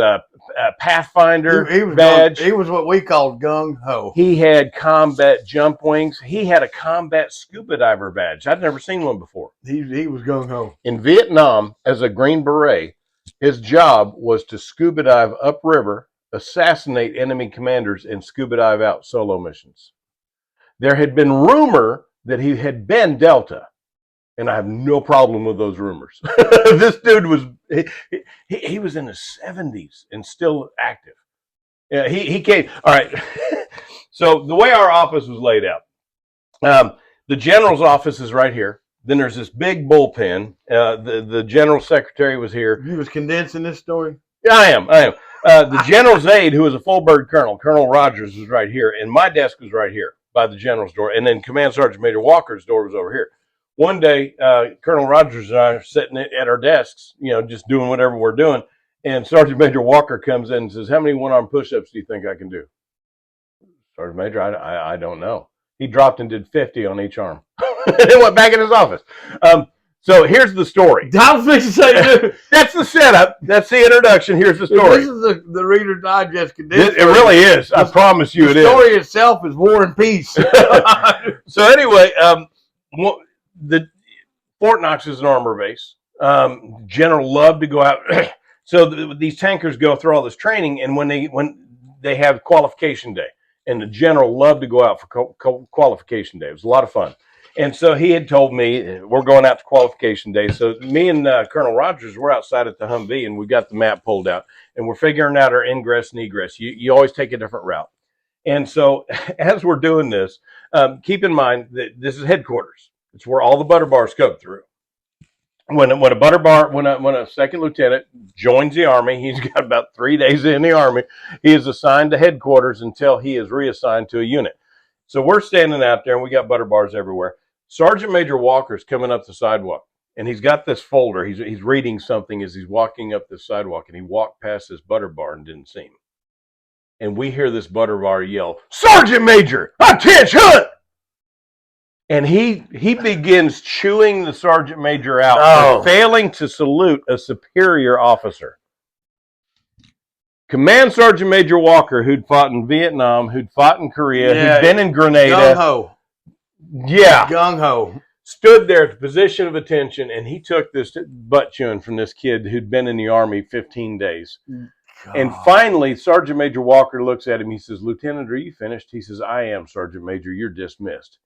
Pathfinder badge. He was what we called gung ho. He had combat jump wings. He had a combat scuba diver badge. I'd never seen one before. He was gung ho. In Vietnam, as a Green Beret, his job was to scuba dive upriver, assassinate enemy commanders, and scuba dive out solo missions. There had been rumor that he had been Delta, and I have no problem with those rumors. This dude was he was in his 70s and still active. Yeah, he came. All right. So the way our office was laid out, the general's office is right here. Then there's this big bullpen. The general secretary was here. You was condensing this story? Yeah, I am. The general's aide, who was a full bird colonel, Colonel Rogers, was right here, and my desk was right here by the general's door, and then Command Sergeant Major Walker's door was over here. One day, Colonel Rogers and I are sitting at our desks, just doing whatever we're doing, and Sergeant Major Walker comes in and says, "How many one-arm push-ups do you think I can do?" Sergeant Major, I don't know. He dropped and did 50 on each arm. Then went back in his office. So here's the story. I was fixing to say, that's the setup. That's the introduction. Here's the story. This is the Reader's Digest condensed. It really is. I promise you it is. The story itself is War and Peace. So anyway, the Fort Knox is an armor base. General loved to go out. So these tankers go through all this training, and when they have qualification day, and the general loved to go out for qualification day. It was a lot of fun. And so he had told me, we're going out to qualification day. So me and Colonel Rogers, we're outside at the Humvee, and we got the map pulled out, and we're figuring out our ingress and egress. You always take a different route. And so as we're doing this, keep in mind that this is headquarters. It's where all the butter bars come through. when a second lieutenant joins the Army, he's got about 3 days in the Army. He is assigned to headquarters until he is reassigned to a unit. So we're standing out there, and we got butter bars everywhere. Sergeant Major Walker's coming up the sidewalk, and he's got this folder. He's reading something as he's walking up the sidewalk, and he walked past this butter bar and didn't see him. And we hear this butter bar yell, "Sergeant Major, attention!" And he begins chewing the sergeant major out for failing to salute a superior officer. Command Sergeant Major Walker, who'd fought in Vietnam, who'd fought in Korea, who'd been in Grenada. Gung-ho. Yeah. Gung-ho. Stood there at the position of attention, and he took this butt chewing from this kid who'd been in the Army 15 days. God. And finally, Sergeant Major Walker looks at him. He says, "Lieutenant, are you finished?" He says, "I am, Sergeant Major. You're dismissed."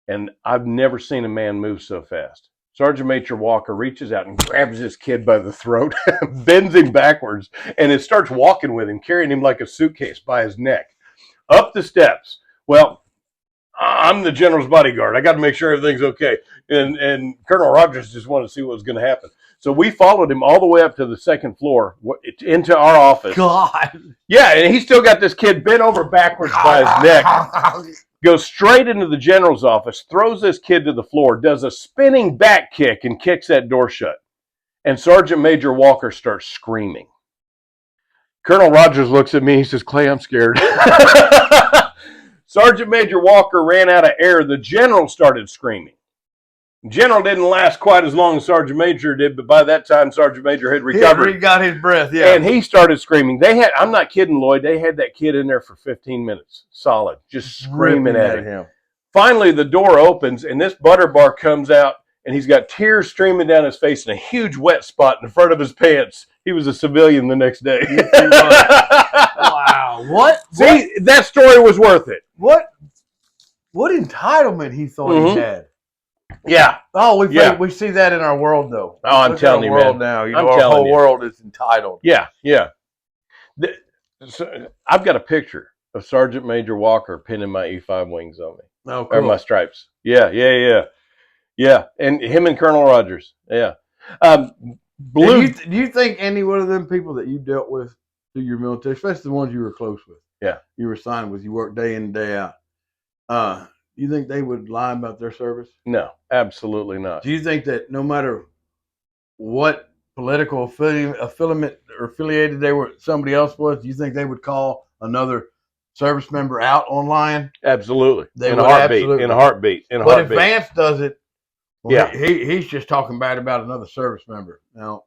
And I've never seen a man move so fast. Sergeant Major Walker reaches out and grabs this kid by the throat, bends him backwards, and it starts walking with him, carrying him like a suitcase by his neck, up the steps. Well, I'm the general's bodyguard. I got to make sure everything's okay. And Colonel Rogers just wanted to see what was going to happen. So we followed him all the way up to the second floor, into our office. God. Yeah, and he's still got this kid bent over backwards by his neck. Goes straight into the general's office, throws this kid to the floor, does a spinning back kick, and kicks that door shut. And Sergeant Major Walker starts screaming. Colonel Rogers looks at me. He says, "Clay, I'm scared." Sergeant Major Walker ran out of air. The general started screaming. General didn't last quite as long as Sergeant Major did, but by that time, Sergeant Major had recovered. He got his breath, yeah. And he started screaming. I'm not kidding, Lloyd, they had that kid in there for 15 minutes, solid, just screaming at him. Finally, the door opens, and this butter bar comes out, and he's got tears streaming down his face and a huge wet spot in front of his pants. He was a civilian the next day. Wow. What? See, that story was worth it. What entitlement he thought he had. Yeah. Oh, we see that in our world, though. Oh, I'm telling you, man. Now, our whole world is entitled. Yeah, yeah. I've got a picture of Sergeant Major Walker pinning my E5 wings on me. Oh, cool. Or my stripes. Yeah. And him and Colonel Rogers. Yeah. Do you think any one of them people that you dealt with through your military, especially the ones you were close with, you were assigned with, you worked day in and day out, you think they would lie about their service? No, absolutely not. Do you think that no matter what political affiliated somebody else was, do you think they would call another service member out on lying? Absolutely. In a heartbeat. But if Vance does it, he's just talking bad about another service member. No.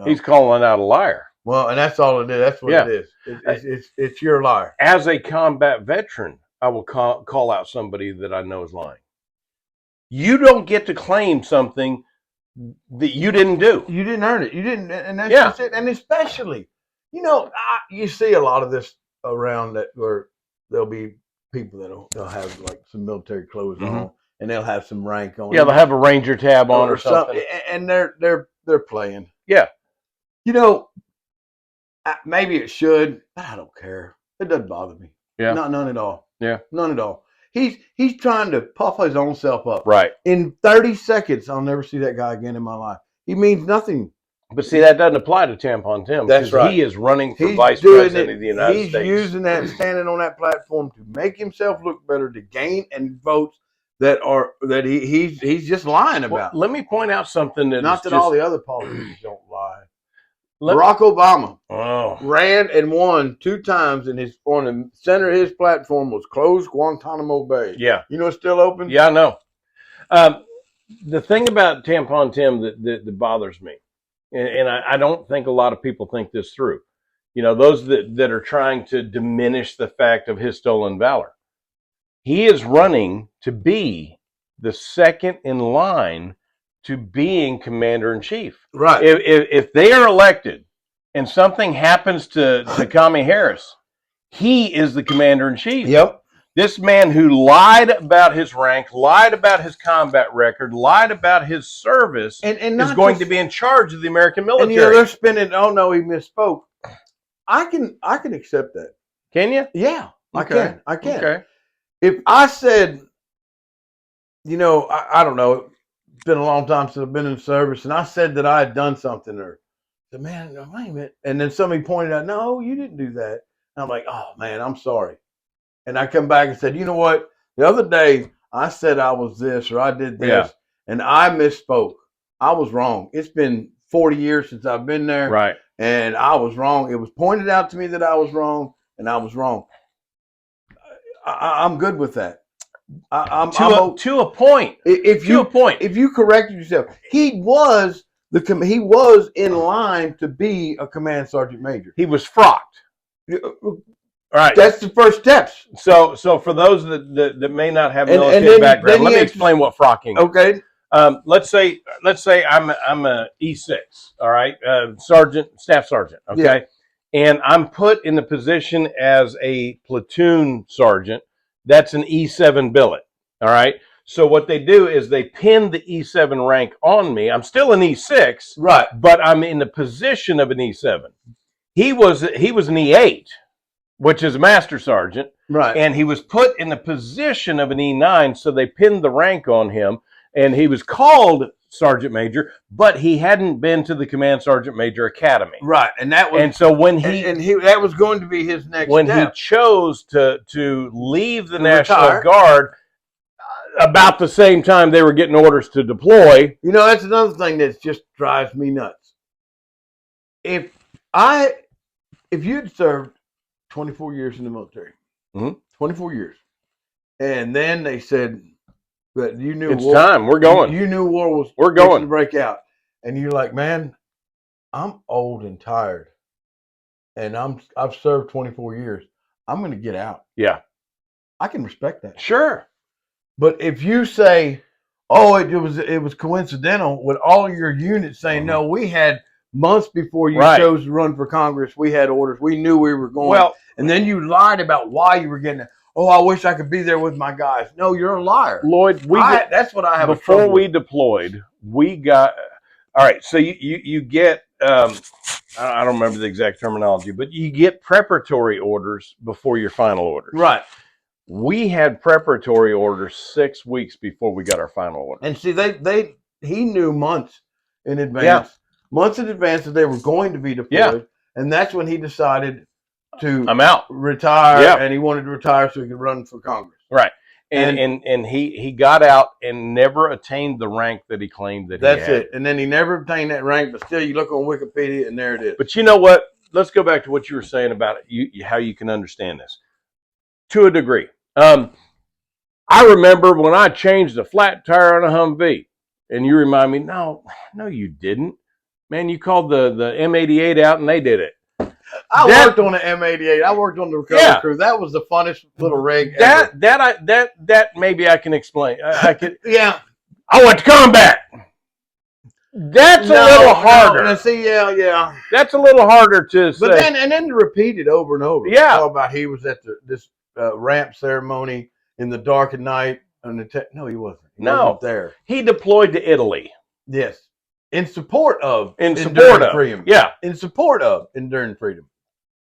He's calling out a liar. Well, and that's all it is. That's what it is. It's your liar. As a combat veteran, I will call out somebody that I know is lying. You don't get to claim something that you didn't do. You didn't earn it. You didn't, and that's just it. And especially, you see a lot of this around that where there'll be people that'll have like some military clothes on, and they'll have some rank on. Yeah, they'll have a Ranger tab on or something, and they're playing. Yeah, maybe it should, but I don't care. It doesn't bother me. Yeah, none at all. Yeah, none at all. He's trying to puff his own self up. Right. In 30 seconds, I'll never see that guy again in my life. He means nothing. But see, that doesn't apply to Tampon Tim. That's right. He is running for vice president of the United States. He's using that, standing on that platform to make himself look better, to gain and votes that he's just lying about. Well, let me point out something that not that all the other politicians don't lie. Barack Obama ran and won 2 times, and on the center of his platform was closed Guantanamo Bay. Yeah. You know it's still open? Yeah, I know. The thing about Tampon Tim that bothers me, and I don't think a lot of people think this through, those that are trying to diminish the fact of his stolen valor. He is running to be the second in line to being commander-in-chief. Right. If they are elected and something happens to Kamala Harris, he is the commander-in-chief. Yep. This man who lied about his rank, lied about his combat record, lied about his service, and is going to be in charge of the American military. And they're spinning, oh no, he misspoke. I can accept that. Can you? Yeah, okay. I can. Okay. If I said, I don't know, been a long time since I've been in service, and I said that I had done something, or the man, wait a minute, and then somebody pointed out, no, you didn't do that. And I'm like, oh man, I'm sorry. And I come back and said, you know what? The other day I said I was this or I did this, and I misspoke. I was wrong. It's been 40 years since I've been there, Right. and I was wrong. It was pointed out to me that I was wrong, and I was wrong. I'm good with that. To a point. If you corrected yourself, he was in line to be a command sergeant major. He was frocked. Right. That's the first steps. So for those that may not have military background, let me explain what frocking is. Okay. Let's say I'm a E6, all right, staff sergeant, okay, Yeah. and I'm put in the position as a platoon sergeant. That's an E7 billet, all right. So what they do is they pin the E7 rank on me. I'm still an E6, Right, but I'm in the position of an E7. He was an E8, which is a master sergeant, right, and he was put in the position of an E9, so they pinned the rank on him, and he was called sergeant major, but he hadn't been to the command sergeant major academy. right, and that was, And so when that was going to be his next when step. he chose to leave the To National retire. Guard, about the same time they were getting orders to deploy. You know, that's another thing that just drives me nuts. If you had served 24 years in the military, 24 years, and then they said that you knew It's time. We're going. You knew war was We're going to break out, and you're like, man, I'm old and tired, and I've served 24 years. I'm going to get out. Yeah, I can respect that. sure. But if you say, "Oh, it was coincidental," with all your units saying, "No, we had months before you chose to run for Congress, we had orders. We knew we were going." Well, and then you lied about why you were getting it. Oh, I wish I could be there with my guys. No, you're a liar, Lloyd. That's what I have. Before we deployed, we got all right. So you get I don't remember the exact terminology, but you get preparatory orders before your final orders. Right. We had preparatory orders 6 weeks before we got our final order. And see, he knew months in advance, that they were going to be deployed, and that's when he decided to I'm out, retire, and he wanted to retire so he could run for Congress. Right. And he got out and never attained the rank that he claimed that he had. That's it. And then he never obtained that rank, but still you look on Wikipedia and there it is. But you know what? Let's go back to what you were saying about it, how you can understand this. To a degree. I remember when I changed a flat tire on a Humvee, and you remind me, no, you didn't. Man, you called the M88 out and they did it. I worked on the M88. I worked on the recovery crew. That was the funnest little rig ever. That maybe I can explain. I could. Yeah. I went to combat. That's a little harder. No, see, yeah. That's a little harder to say. But then to repeat it over and over. Yeah. Talk about he was at this ramp ceremony in the dark at night. No, he wasn't. He wasn't there. He deployed to Italy. Yes. In support of freedom. Yeah. In support of enduring freedom.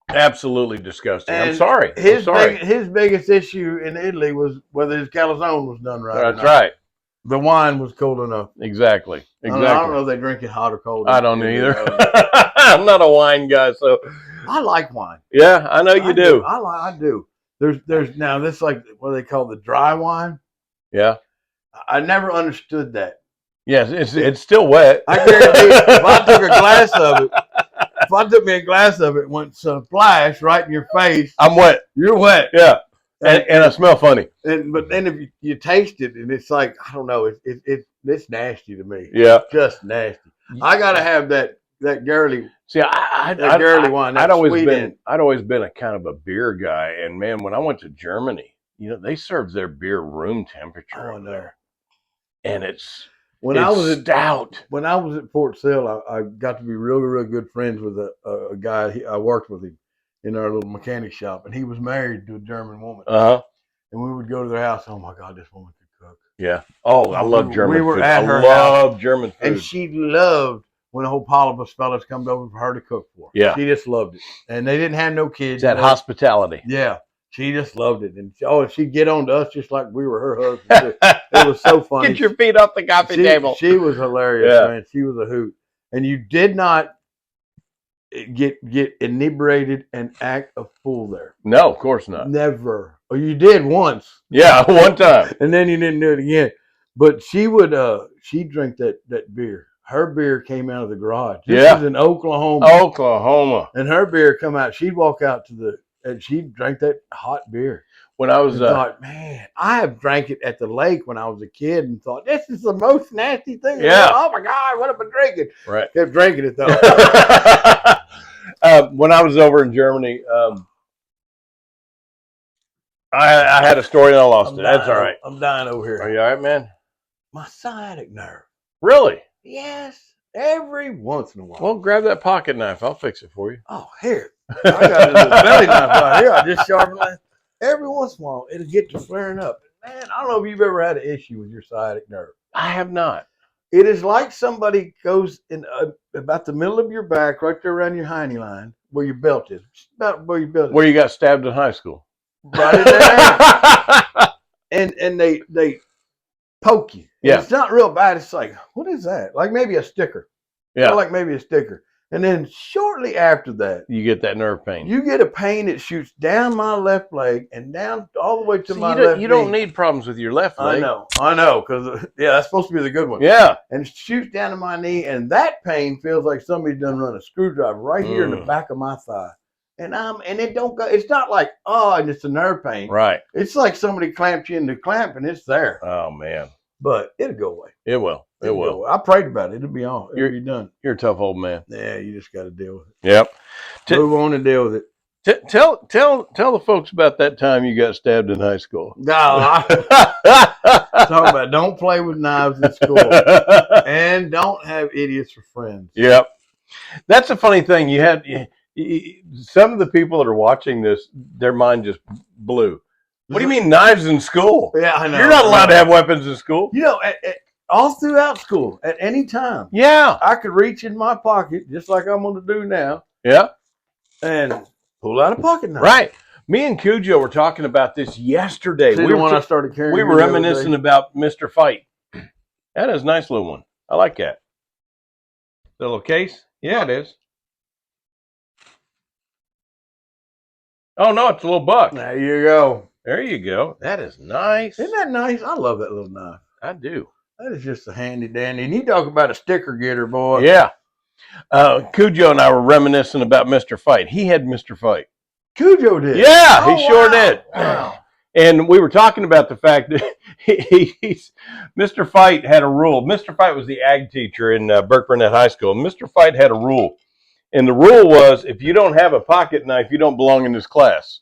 Absolutely disgusting. And I'm sorry. His biggest issue in Italy was whether his calzone was done right. That's right. The wine was cold enough. Exactly. I don't know if they drink it hot or cold. I don't either. I'm not a wine guy, so I like wine. Yeah, I know you do. I do. There's now this like what they call the dry wine. Yeah. I never understood that. Yes, it's still wet. I guarantee if I took a glass of it, if I took me a glass of it, went some splash right in your face. I'm wet. You're wet. Yeah. And I smell funny. But then if you taste it and it's like, I don't know, it's nasty to me. Yeah. Just nasty. I gotta have that girly. See, girly wine. I'd always been a kind of a beer guy, and man, when I went to Germany, they served their beer room temperature over there, and it's stout. When I was at Fort Sill, I got to be real good friends with a guy. I worked with him in our little mechanic shop, and he was married to a German woman. Uh-huh. And we would go to their house. Oh my God, this woman could cook. Yeah. Oh, I love German food. We were at her house, German food. and she loved when a whole pile of us fellas come over for her to cook for. Yeah. She just loved it. And they didn't have no kids. It's that hospitality. Yeah. She just loved it, and she'd get on to us just like we were her husband. It was so funny. Get your feet off the coffee table. She was hilarious, Yeah. man. She was a hoot, and you did not get inebriated and act a fool there. No, of course not. Never. Or you did once. Yeah, one time. And then you didn't do it again. But she would she'd drink that beer. Her beer came out of the garage. This was in Oklahoma. Oklahoma. And her beer come out. She'd walk out and she'd drink that hot beer. When I was thought, man, I have drank it at the lake when I was a kid and thought, this is the most nasty thing. Yeah. Oh my God, what am I drinking? Right. Kept drinking it though. When I was over in Germany, I had a story and I lost it. That's all right. I'm dying over here. Are you all right, man? My sciatic nerve. Really? Yes. Every once in a while. Well, grab that pocket knife. I'll fix it for you. Oh, here. I got a little belly knife right here. I just sharpened it. Every once in a while, it'll get to flaring up. Man, I don't know if you've ever had an issue with your sciatic nerve. I have not. It is like somebody goes in about the middle of your back, right there around your hiney line, where your belt is. About where your belt is. Where you got stabbed in high school. Right in there. and they poke you. And Yeah. it's not real bad. It's like, what is that? Like maybe a sticker. Yeah. Like maybe a sticker. And then shortly after that, You get that nerve pain. you get a pain that shoots down my left leg and down all the way to See, my you left you don't knee. need problems with your left leg. I know, because that's supposed to be the good one. Yeah. And it shoots down to my knee, and that pain feels like somebody done run a screwdriver right here in the back of my thigh. And it don't go. It's not like and it's a nerve pain. Right. It's like somebody clamped you in the clamp, and it's there. Oh man. But it'll go away. It will. It It'll will. go away. I prayed about it. It'll be all. It'll be done. You're a tough old man. Yeah, you just got to deal with it. Yep. Move on and deal with it. Tell the folks about that time you got stabbed in high school. No, talking about don't play with knives in school and don't have idiots for friends. Yep. That's a funny thing. You had some of the people that are watching this, their mind just blew. What do you mean knives in school? Yeah, I know. You're not allowed to have weapons in school. You know, all throughout school, at any time, Yeah. I could reach in my pocket, just like I'm going to do now, Yeah. and pull out a pocket knife. Right. Me and Cujo were talking about this yesterday. See, I started carrying. We were reminiscing about Mr. Fight. That is a nice little one. I like that. The little case? Yeah, it is. Oh, no, it's a little buck. There you go. There you go. That is nice. Isn't that nice? I love that little knife. I do. That is just a handy dandy. And you talk about a sticker getter, boy. Yeah. Cujo and I were reminiscing about Mr. Fight. He had Mr. Fight. Cujo did. Yeah, he sure did. Wow. And we were talking about the fact that Mr. Fight had a rule. Mr. Fight was the ag teacher in Burke Burnett High School. Mr. Fight had a rule. And the rule was, if you don't have a pocket knife, you don't belong in this class.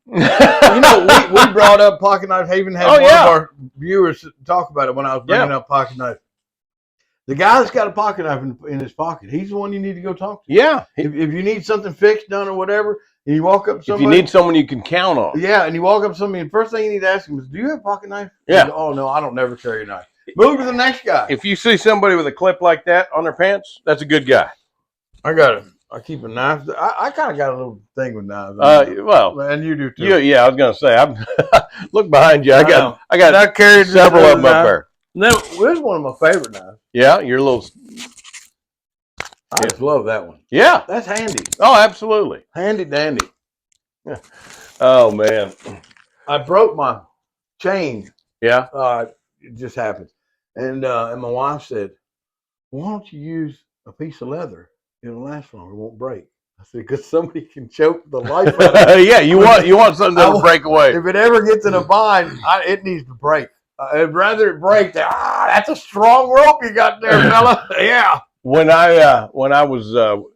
You know, we brought up pocket knife. Haven had one of our viewers talk about it when I was bringing up pocket knife. The guy that's got a pocket knife in his pocket, he's the one you need to go talk to. Yeah. If you need something fixed, done, or whatever, and you walk up to somebody. If you need someone you can count on. Yeah, and you walk up to somebody, and first thing you need to ask him is, do you have a pocket knife? Yeah. Goes, oh, no, I don't never carry a knife. Move to the next guy. If you see somebody with a clip like that on their pants, that's a good guy. I keep a knife. I kind of got a little thing with knives. Well, and you do too. yeah, I was going to say, look behind you. I got I carried several of them up there. No, this is one of my favorite knives. Yeah, your little. I just love that one. Yeah. That's handy. Oh, absolutely. Handy dandy. Yeah. Oh, man. I broke my chain. Yeah. It just happened. And my wife said, why don't you use a piece of leather? It'll last longer. It won't break. I said, because somebody can choke the life out of it. Yeah, you want something that'll break away. If it ever gets in a bind, it needs to break. I'd rather it break than, that's a strong rope you got there, fella. Yeah. When I was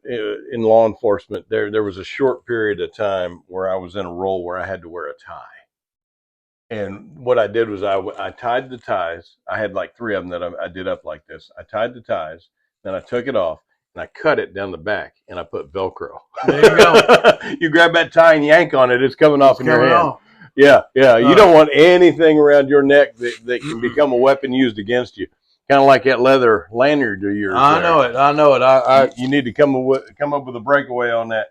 in law enforcement, there was a short period of time where I was in a role where I had to wear a tie. And what I did was I tied the ties. I had like 3 of them that I did up like this. I tied the ties, then I took it off, and I cut it down the back, and I put Velcro. There you go. You grab that tie and yank on it, it's coming off in your hand. Off. Yeah. You don't want anything around your neck that can become a weapon used against you. Kind of like that leather lanyard of yours. I know it. You need to come up with a breakaway on that.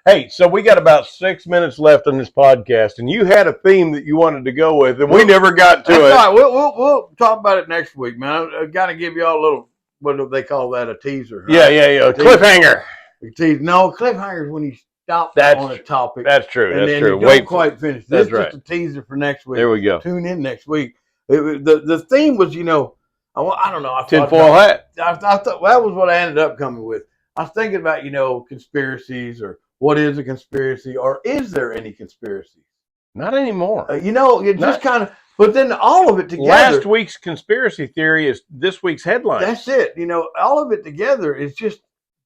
Hey, so we got about 6 minutes left on this podcast, and you had a theme that you wanted to go with, and we never got to That's it. all right. We'll talk about it next week, man. I got to give y'all a little, what do they call that, a teaser? Yeah. Teaser. Cliffhanger. No, cliffhanger is when you stop on a topic. That's true. And That's then true. you don't quite finish. This is That's just a teaser for next week. There we go. Tune in next week. The theme was, I don't know. Tinfoil hat. I thought that was what I ended up coming with. I was thinking about, conspiracies, or what is a conspiracy, or is there any conspiracy? Not anymore. Just kind of, but then all of it together. Last week's conspiracy theory is this week's headline. That's it. All of it together is just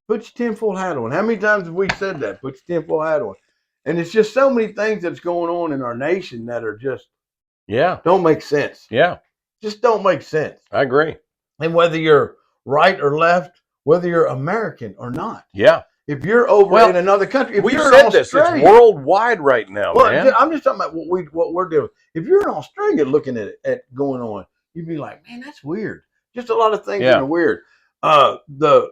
put your tinfoil hat on. How many times have we said that? Put your tinfoil hat on. And it's just so many things that's going on in our nation that are just don't make sense. Yeah. Just don't make sense. I agree. And whether you're right or left, whether you're American or not. Yeah. If you're over in another country, if we you're said in this, Australia, it's worldwide right now, man. I'm just talking about what we're doing. If you're in Australia looking at going on, you'd be like, man, that's weird. Just a lot of things that are weird. The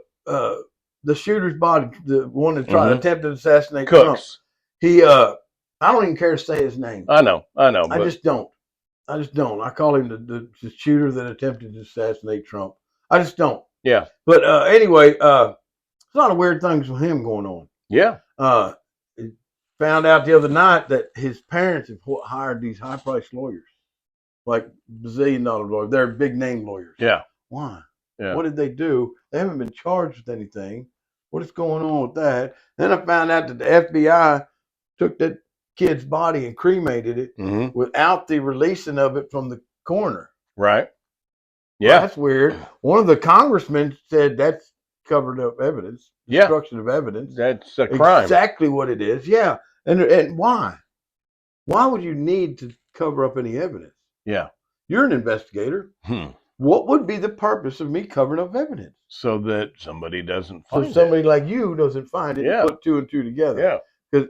shooter's body, the one that attempted to assassinate Trump. He, I don't even care to say his name. I know. I just don't. I call him the shooter that attempted to assassinate Trump. I just don't. Yeah. But anyway, there's a lot of weird things with him going on. Yeah. Found out the other night that his parents have hired these high-priced lawyers, like bazillion-dollar lawyers. They're big-name lawyers. Yeah. Why? Yeah. What did they do? They haven't been charged with anything. What is going on with that? Then I found out that the FBI took that kid's body and cremated it without the releasing of it from the coroner. Right. Yeah. Well, that's weird. One of the congressmen said that's covered up evidence. Destruction of evidence. That's a crime. Exactly what it is. Yeah. And why? Why would you need to cover up any evidence? Yeah. You're an investigator. What would be the purpose of me covering up evidence? So that somebody doesn't find it. So somebody like you doesn't find it and put two and two together. Yeah. Because,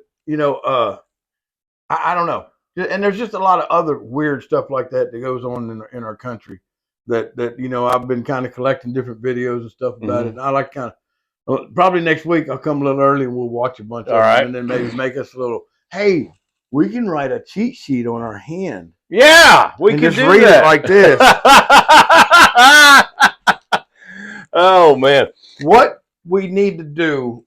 I don't know. And there's just a lot of other weird stuff like that goes on in our country that I've been kind of collecting different videos and stuff about it. And I like probably next week I'll come a little early and we'll watch a bunch of them and then maybe make us a little, hey, we can write a cheat sheet on our hand. Yeah, we can just do read that it like this. Oh man, what we need to do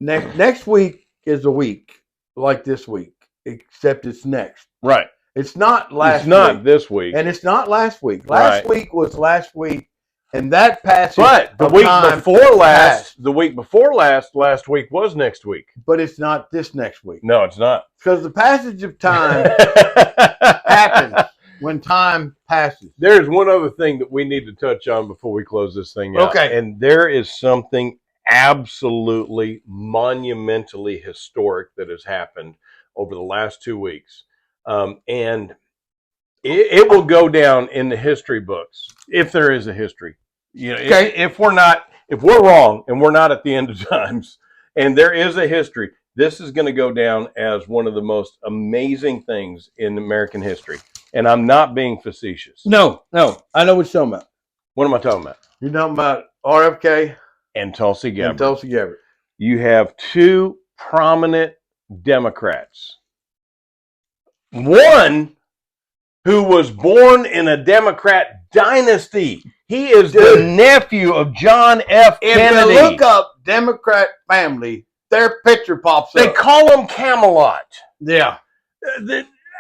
next week is a week like this week, except it's next. Right. It's not last. It's not this week, and it's not last week. Last week was last week, and that passage. But the week before last, last week was next week. But it's not this next week. No, it's not. Because the passage of time happens when time passes. There's one other thing that we need to touch on before we close this thing out. Okay. And there is something absolutely monumentally historic that has happened over the last 2 weeks. And it will go down in the history books, if there is a history. If we're wrong and we're not at the end of times, and there is a history, this is going to go down as one of the most amazing things in American history. And I'm not being facetious. No. I know what you're talking about. What am I talking about? You're talking about RFK and Tulsi Gabbard. You have two prominent Democrats. One who was born in a Democrat dynasty. He is the nephew of John F. Kennedy. If you look up Democrat family, their picture pops up. They call them Camelot. Yeah.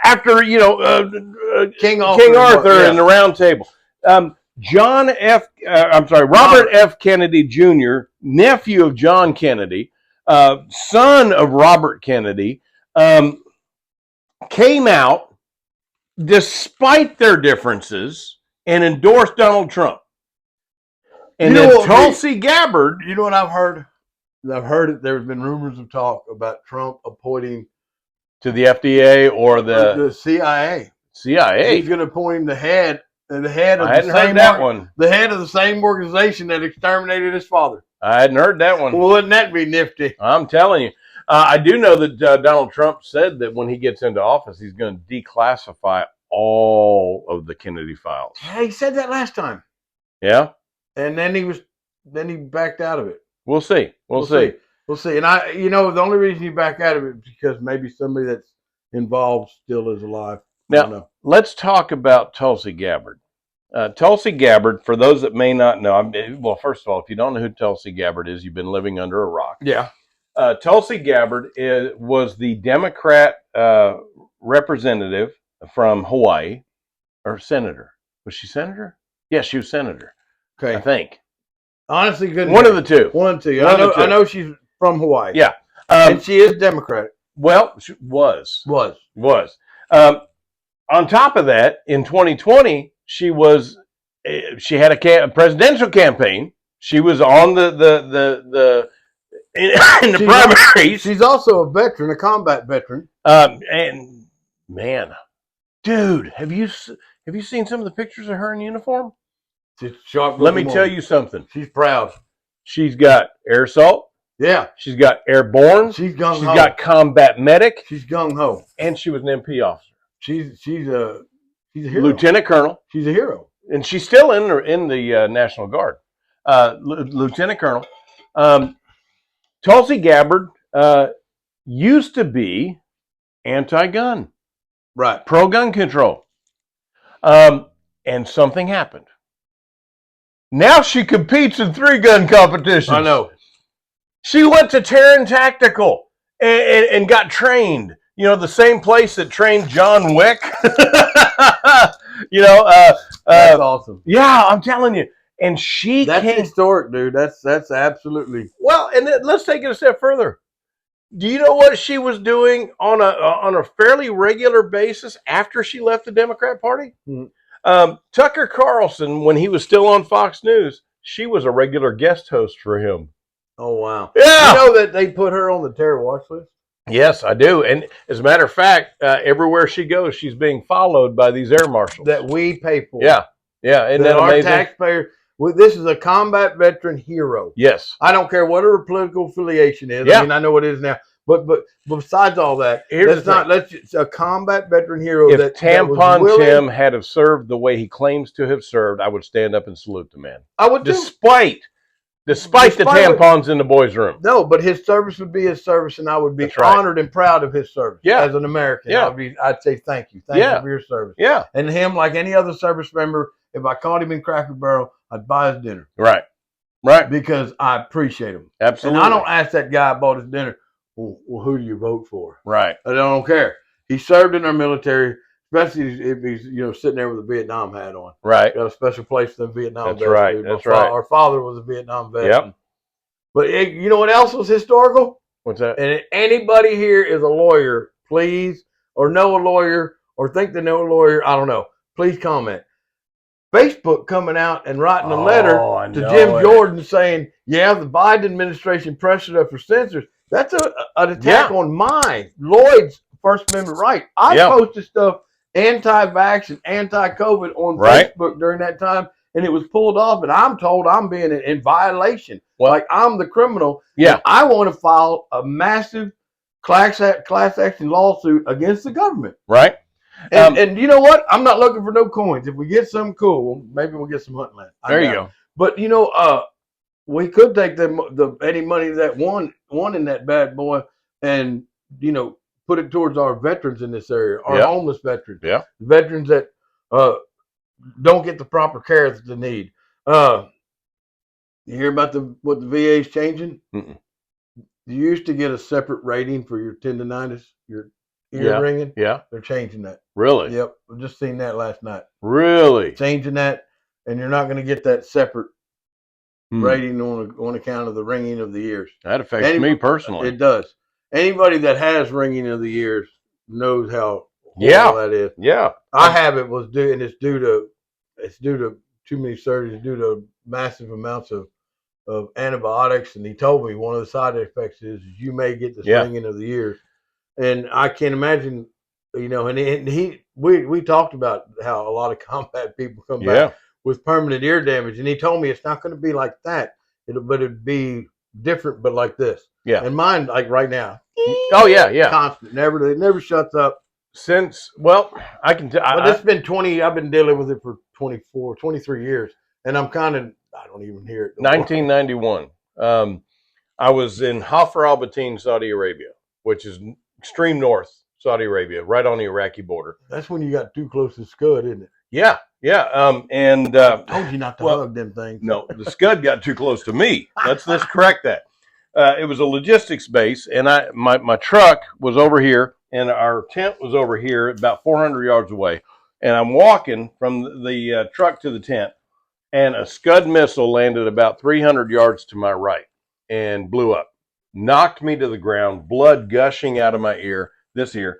After, King Arthur and the Round Table. Robert F. Kennedy Jr., nephew of John Kennedy, son of Robert Kennedy, came out despite their differences and endorsed Donald Trump. And then Tulsi Gabbard. You know what I've heard? I've heard it. There's been rumors of talk about Trump appointing to the FDA or the CIA. CIA. He's going to appoint him the head of the same the head of the same organization that exterminated his father. I hadn't heard that one. Well, wouldn't that be nifty? I'm telling you. I do know that Donald Trump said that when he gets into office, he's going to declassify all of the Kennedy files. He said that last time. Yeah. And then he backed out of it. We'll see. We'll see. We'll see. And the only reason you back out of it is because maybe somebody that's involved still is alive. I don't Now, know. let's talk about Tulsi Gabbard. Tulsi Gabbard, for those that may not know, well, first of all, if you don't know who Tulsi Gabbard is, you've been living under a rock. Yeah. Tulsi Gabbard was the Democrat representative from Hawaii, or senator. Was she senator? Yes, she was senator. Okay. I think. Honestly, good. One of the two. One of the two. One of the two. I know she's from Hawaii. Yeah. And she is Democratic. Well, she was. Was. On top of that, in 2020, she had a presidential campaign. She was on in the primaries. She's also a veteran, a combat veteran. And man, dude, have you seen some of the pictures of her in uniform? She's sharp. Let me tell you something. She's proud. She's got air assault. Yeah. She's got airborne. She's gung ho. She's got combat medic. She's gung ho. And she was an MP officer. She's a hero. Lieutenant colonel. She's a hero. And she's still in the National Guard. Lieutenant colonel. Tulsi Gabbard used to be anti-gun. Right. Pro-gun control. And something happened. Now she competes in 3-gun competitions. I know. She went to Terran Tactical and got trained. The same place that trained John Wick. That's awesome. Yeah, I'm telling you. And that's historic, dude. That's absolutely. Well, and then let's take it a step further. Do you know what she was doing on a fairly regular basis after she left the Democrat Party? Mm-hmm. Tucker Carlson, when he was still on Fox News, she was a regular guest host for him. Oh, wow. Yeah. You know that they put her on the terror watch list? Yes, I do. And as a matter of fact, everywhere she goes, she's being followed by these air marshals. That we pay for. Yeah. Yeah. Isn't that amazing? Our taxpayer. Well, this is a combat veteran hero. Yes. I don't care what her political affiliation is. Yeah. I mean, I know it is now. But besides all that, it's a combat veteran hero. If Tampon Tim had have served the way he claims to have served, I would stand up and salute the man. I would, despite the tampons in the boys' room. No, but his service would be his service, and I would be honored and proud of his service. Yeah. As an American, yeah. I'd say thank you for your service. Yeah, and him, like any other service member, if I caught him in Cracker Barrel, I'd buy his dinner. Right, because I appreciate him. Absolutely, and I don't ask that guy I bought his dinner. Well, who do you vote for? Right. I don't care. He served in our military, especially if he's sitting there with a Vietnam hat on. Right. Got a special place in the Vietnam. That's right. Dude. That's right. Our father was a Vietnam vet. Yep. But you know what else was historical? What's that? And if anybody here is a lawyer, please, or know a lawyer, or think they know a lawyer, I don't know. Please comment. Facebook coming out and writing a letter to Jim Jordan saying, yeah, the Biden administration pressured us for censors. That's an attack on Lloyd's First Amendment right. I posted stuff anti-vax and anti-COVID on Facebook during that time, and it was pulled off, and I'm told I'm being in violation. Like I'm the criminal. Yeah. I want to file a massive class action lawsuit against the government. Right. And you know what? I'm not looking for no coins. If we get something cool, maybe we'll get some hunting land. There you go. But we could take any money that won in that bad boy and put it towards our veterans in this area, our homeless veterans, veterans that don't get the proper care that they need. You hear about what the VA is changing? Mm-mm. You used to get a separate rating for your tendonitis, your ear ringing. Yeah. They're changing that. Really? Yep. I've just seen that last night. Really? Changing that, and you're not going to get that separate rating on account of the ringing of the ears. That affects me personally. It does. Anybody that has ringing of the ears knows how horrible that is. Yeah. I have it it's due to too many surgeries, due to massive amounts of antibiotics, and he told me one of the side effects is you may get this ringing of the ears. And I can't imagine, and we talked about how a lot of combat people come back with permanent ear damage, and he told me it's not going to be like that, but it'd be different, but like this. Yeah. And mine, like right now. Oh yeah. Constant. It never shuts up. I can tell. But it's been 20. I've been dealing with it for 23 years, and I'm I don't even hear it. 1991. I was in Hafr al-Batin, Saudi Arabia, which is extreme north Saudi Arabia, right on the Iraqi border. That's when you got too close to Scud, isn't it? Yeah, yeah. I told you not to well, hug them things. No, the Scud got too close to me. Let's correct that. It was a logistics base, and my truck was over here, and our tent was over here, about 400 yards away. And I'm walking from the truck to the tent, and a Scud missile landed about 300 yards to my right and blew up, knocked me to the ground, blood gushing out of my ear, this ear.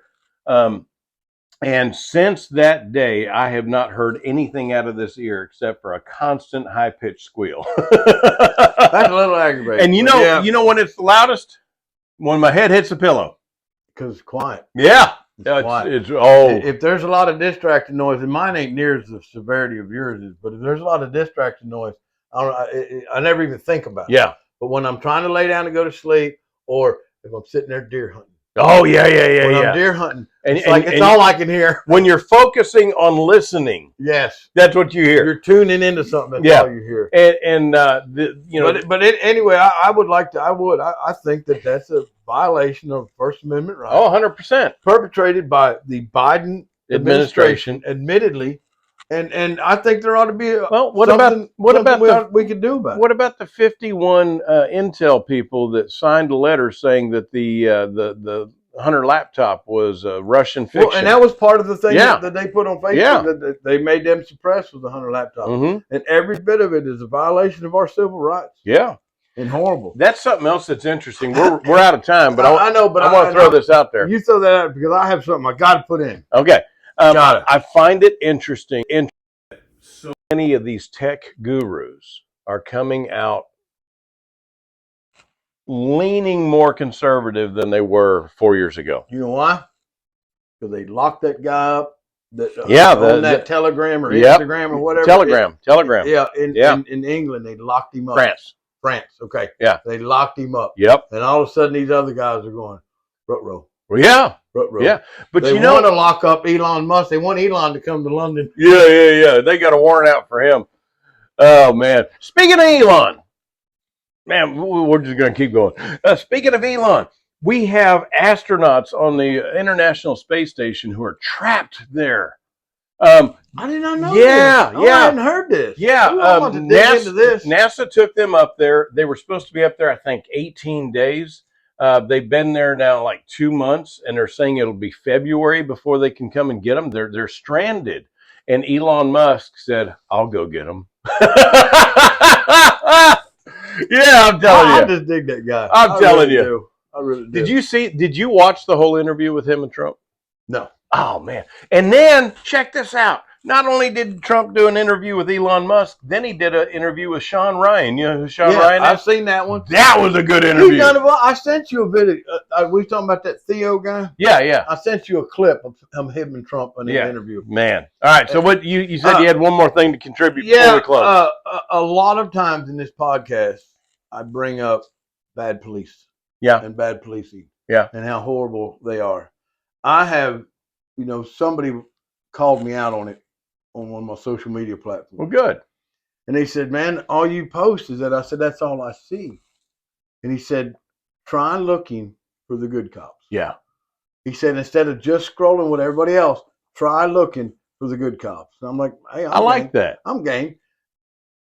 And since that day, I have not heard anything out of this ear except for a constant high-pitched squeal. That's a little aggravating. And you know when it's the loudest? When my head hits the pillow. Because it's quiet. Yeah. It's if there's a lot of distracting noise, and mine ain't near as the severity of yours is, but if there's a lot of distracting noise, I never even think about it. Yeah. But when I'm trying to lay down to go to sleep, or if I'm sitting there deer hunting. Oh, yeah. When I'm deer hunting, it's all I can hear. When you're focusing on listening, yes, that's what you hear. You're tuning into something. That's all you hear. Anyway, I think that's a violation of First Amendment rights. Oh, 100%. Perpetrated by the Biden administration, admittedly. And I think there ought to be we could do about it. What about the 51 Intel people that signed a letter saying that the Hunter laptop was Russian fiction? Well, and that was part of the thing that they put on Facebook that they made them suppress with the Hunter laptop. And every bit of it is a violation of our civil rights. Yeah. And horrible. That's something else that's interesting. We're out of time, but I want to throw this out there. You throw that out because I have something I got to put in. Okay. I find it interesting. So many of these tech gurus are coming out leaning more conservative than they were 4 years ago. You know why? Because they locked that guy up. That Telegram or Instagram or whatever. Telegram. Yeah, in England they locked him up. France. Okay. Yeah. They locked him up. Yep. And all of a sudden these other guys are going, ruh-roh. Well, yeah. Yeah, but they want to lock up Elon Musk. They want Elon to come to London. Yeah. They got a warrant out for him. Oh man! Speaking of Elon, man, we're just going to keep going. Speaking of Elon, we have astronauts on the International Space Station who are trapped there. I did not know. Yeah. I hadn't heard this. Yeah, I want to dig into this. NASA took them up there. They were supposed to be up there, I think, 18 days. They've been there now like 2 months, and they're saying it'll be February before they can come and get them. They're stranded. And Elon Musk said, "I'll go get them." Yeah, I'm telling you. I just dig that guy. I'm telling you. I really do. Did you watch the whole interview with him and Trump? No. Oh man. And then check this out. Not only did Trump do an interview with Elon Musk, then he did an interview with Sean Ryan. You know who Sean Ryan is? I've seen that one. That was a good interview. I sent you a video. We were talking about that Theo guy? Yeah. I sent you a clip of him and Trump in an interview. Man. All right. So what you said you had one more thing to contribute before we close. A lot of times in this podcast, I bring up bad police. Yeah. And bad policing. Yeah. And how horrible they are. I have, somebody called me out on it on one of my social media platforms. Well, good. And they said, "Man, all you post is that." I said, "That's all I see." And he said, "Try looking for the good cops." Yeah. He said, "Instead of just scrolling with everybody else, try looking for the good cops." And I'm like, "Hey, I like that. I'm game."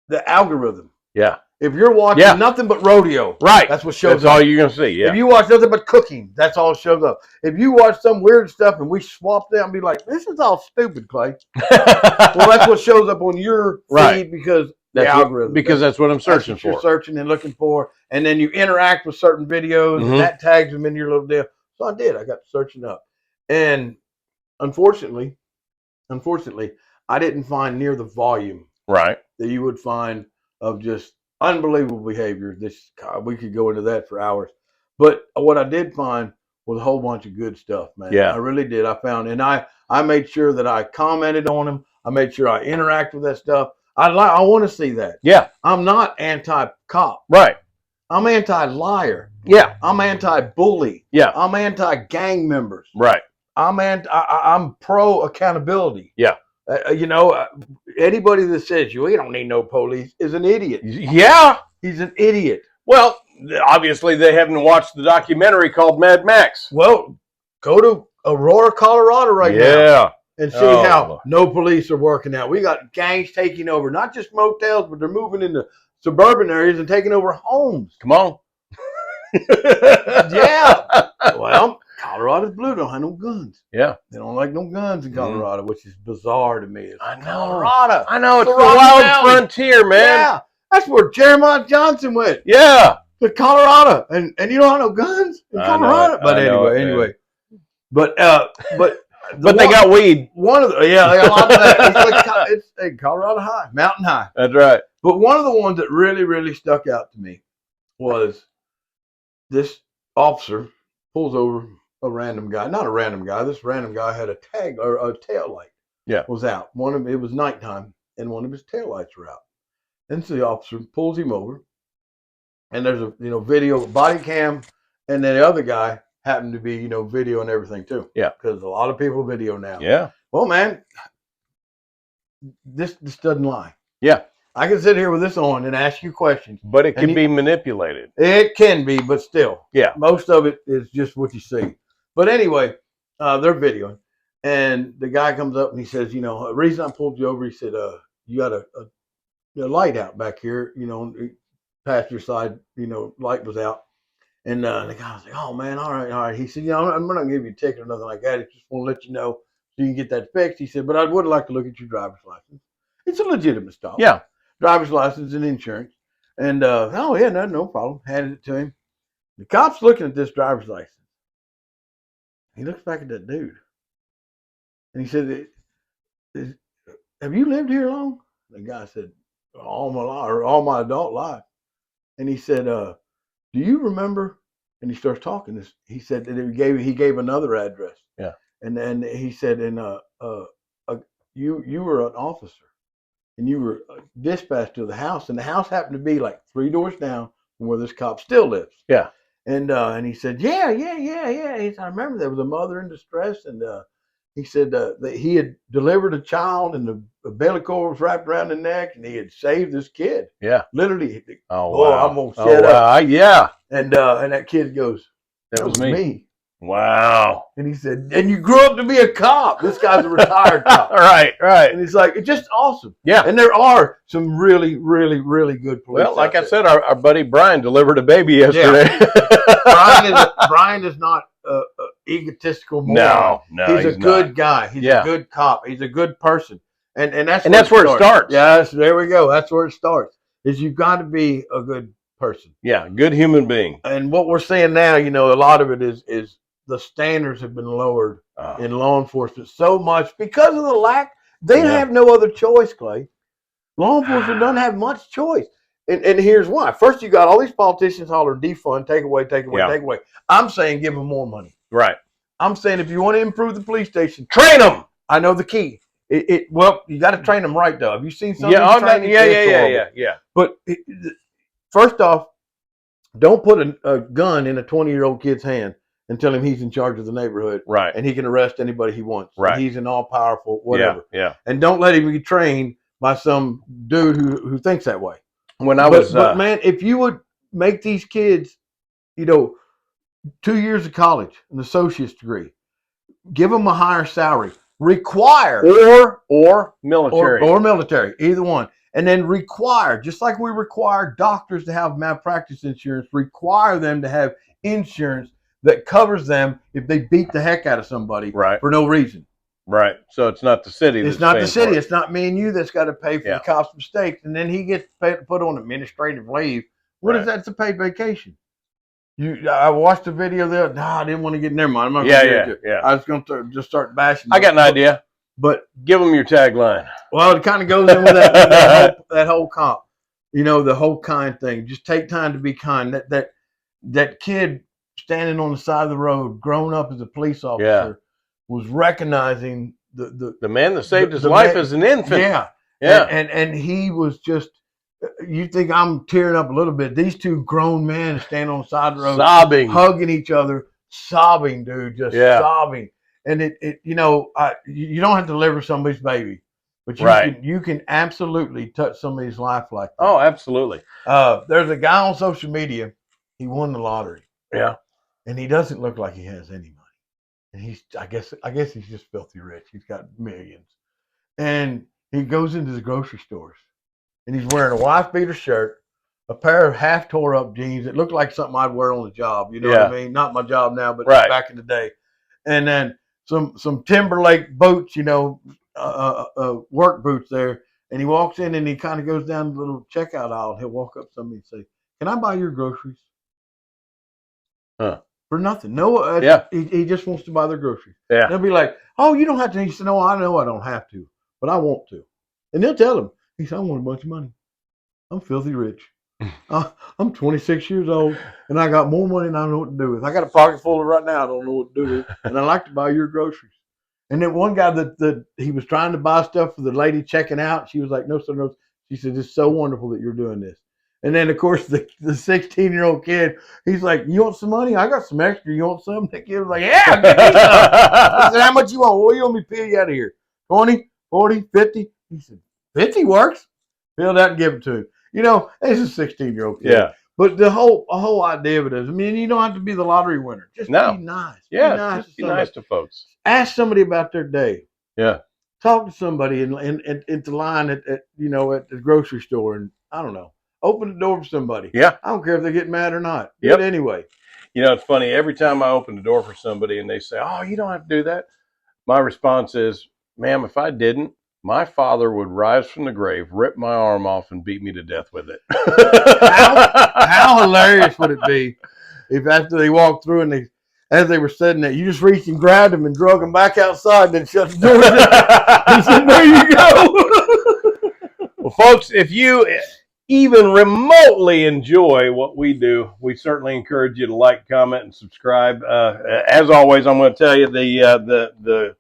The algorithm. Yeah. If you're watching nothing but rodeo, right, that's what shows up. That's all you're going to see, yeah. If you watch nothing but cooking, that's all that shows up. If you watch some weird stuff and we swap them and be like, "This is all stupid, Clay." Well, that's what shows up on your feed because the algorithm. That's what I'm searching for. You're searching and looking for, and then you interact with certain videos, and that tags them in your little deal. So I did. I got searching up. And unfortunately, I didn't find near the volume that you would find of just unbelievable behavior. We could go into that for hours. But what I did find was a whole bunch of good stuff, man. Yeah. I really did. I found, and I made sure that I commented on them. I made sure I interact with that stuff. I want to see that. Yeah. I'm not anti-cop. Right. I'm anti-liar. Yeah. I'm anti-bully. Yeah. I'm anti-gang members. Right. I'm pro-accountability. Yeah. Anybody that says we don't need no police is an idiot. Yeah. He's an idiot. Well, obviously they haven't watched the documentary called Mad Max. Well, go to Aurora, Colorado right now. Yeah. And see Oh, how Lord. no police are working out. We got gangs taking over, not just motels, but they're moving into suburban areas and taking over homes. Come on. Yeah. Well, Colorado's blue, don't have no guns. Yeah. They don't like no guns in Colorado, which is bizarre to me. It's I know. Colorado. I know. It's the Rocky wild Mountains. frontier, man. Yeah. That's where Jeremiah Johnson went. Yeah. To Colorado. And you don't have no guns in I know Colorado. it. But I know it, anyway. man. But But they got weed. one of the they got a lot of that. It's Colorado High, Mountain High. That's right. But one of the ones that really, really stuck out to me was this officer pulls over a random guy. Not a random guy. This random guy had a tag or a tail light. Yeah. Was out. It was nighttime, and one of his tail lights were out. And so the officer pulls him over, and there's a video body cam, and then the other guy happened to be video and everything too. Yeah. Because a lot of people video now. Yeah. Well, man, this doesn't lie. Yeah. I can sit here with this on and ask you questions. But it can be manipulated. It can be, but still. Yeah. Most of it is just what you see. But anyway, they're videoing. And the guy comes up and he says, the reason I pulled you over, he said, you got a light out back here, passenger side, light was out. And the guy was like, oh, man, all right. He said, I'm not going to give you a ticket or nothing like that. I just want to let you know so you can get that fixed. He said, but I would like to look at your driver's license. It's a legitimate stop. Yeah. Driver's license and insurance. And, oh, yeah, no problem. Handed it to him. The cop's looking at this driver's license. He looks back at that dude. And he said, have you lived here long? The guy said, all my adult life. And he said, do you remember? And he starts talking. He said that he gave another address. Yeah. And then he said, you were an officer. And you were dispatched to the house, and the house happened to be like 3 doors down from where this cop still lives. Yeah. And he said, yeah. He said, I remember there was a mother in distress, and he said that he had delivered a child, and the umbilical was wrapped around the neck, and he had saved this kid. Yeah. Literally. Oh, boy, wow. I'm gonna shut up. Wow. Yeah. And that kid goes, That was me. Wow. And he said, and you grew up to be a cop. This guy's a retired cop. Right. And he's like, it's just awesome. Yeah. And there are some really, really, really good police. Well, like I said, our buddy Brian delivered a baby yesterday. Yeah. Brian is not egotistical moron. No, he's a good not. guy. He's a good cop. He's a good person. And that's where it starts. Yes, there we go. That's where it starts. Is you've got to be a good person. Yeah, good human being. And what we're seeing now, a lot of it is the standards have been lowered in law enforcement so much because of the lack. They have no other choice, Clay. Law enforcement doesn't have much choice. And here's why. First, you got all these politicians hollering defund, take away. I'm saying give them more money. Right. I'm saying if you want to improve the police station, train them. I know the key. Well, you got to train them right, though. Have you seen some of these training? Yeah. But first off, don't put a gun in a 20-year-old kid's hand and tell him he's in charge of the neighborhood. Right. And he can arrest anybody he wants. Right. He's an all-powerful whatever. Yeah. And don't let him be trained by some dude who thinks that way. But man, if you would make these kids, 2 years of college, an associate's degree, give them a higher salary, require or military. Or military, either one. And then require, just like we require doctors to have malpractice insurance, require them to have insurance that covers them if they beat the heck out of somebody for no reason. Right. So it's not the city. It's not the city. It's not me and you that's got to pay for the cop's mistakes. And then he gets put on administrative leave. What is that? It's a paid vacation. I watched the video there. No, I didn't want to get. Never mind. I'm not going to yeah. I was going to just start bashing. I got an idea. But give them your tagline. Well, it kind of goes in with that whole comp. The whole kind thing. Just take time to be kind. That kid standing on the side of the road, grown up as a police officer, was recognizing the man that saved his life as an infant. Yeah. And he was just. You think I'm tearing up a little bit? These two grown men standing on the side of the road, sobbing, hugging each other, sobbing, dude, just sobbing. And you don't have to deliver somebody's baby, but you can absolutely touch somebody's life like that. Oh, absolutely. There's a guy on social media he won the lottery. Yeah. And he doesn't look like he has any money. And I guess he's just filthy rich. He's got millions. And he goes into the grocery stores and he's wearing a wife beater shirt, a pair of half tore up jeans that look like something I'd wear on the job. You know what I mean? Not my job now, but back in the day. And then some Timberlake boots, work boots there. And he walks in and he kind of goes down the little checkout aisle. He'll walk up to somebody and say, "Can I buy your groceries?" Huh. For nothing. No, he just wants to buy their groceries. Yeah. They'll be like, "Oh, you don't have to." He said, "No, I know I don't have to, but I want to." And they'll tell him, he said, "I want a bunch of money. I'm filthy rich. I'm 26 years old, and I got more money than I know what to do with. I got a pocket full of right now. I don't know what to do with, and I like to buy your groceries." And then one guy that he was trying to buy stuff for the lady checking out. She was like, "No, sir, no." She said, "It's so wonderful that you're doing this." And then, of course, the 16-year-old kid, he's like, "You want some money? I got some extra. You want some?" The kid was like, "Yeah, give me some." I said, "How much you want?" "Well, you want me to peel you out of here? 20, 40, 50? He said, 50 works. Peeled out and give it to him. It's a 16-year-old kid. Yeah. But the whole idea of it is, I mean, you don't have to be the lottery winner. Just be nice. Yeah, just be nice to folks. Ask somebody about their day. Yeah. Talk to somebody in the line at the grocery store, and I don't know. Open the door for somebody. Yeah. I don't care if they get mad or not. Do it anyway. It's funny. Every time I open the door for somebody and they say, "Oh, you don't have to do that," my response is, "Ma'am, if I didn't, my father would rise from the grave, rip my arm off, and beat me to death with it." How hilarious would it be if after they walked through and as they were sitting there, you just reached and grabbed them and drug them back outside and then shut the door. He said, "There you go." Well, folks, if you even remotely enjoy what we do, we certainly encourage you to like, comment, and subscribe. As always, I'm going to tell you the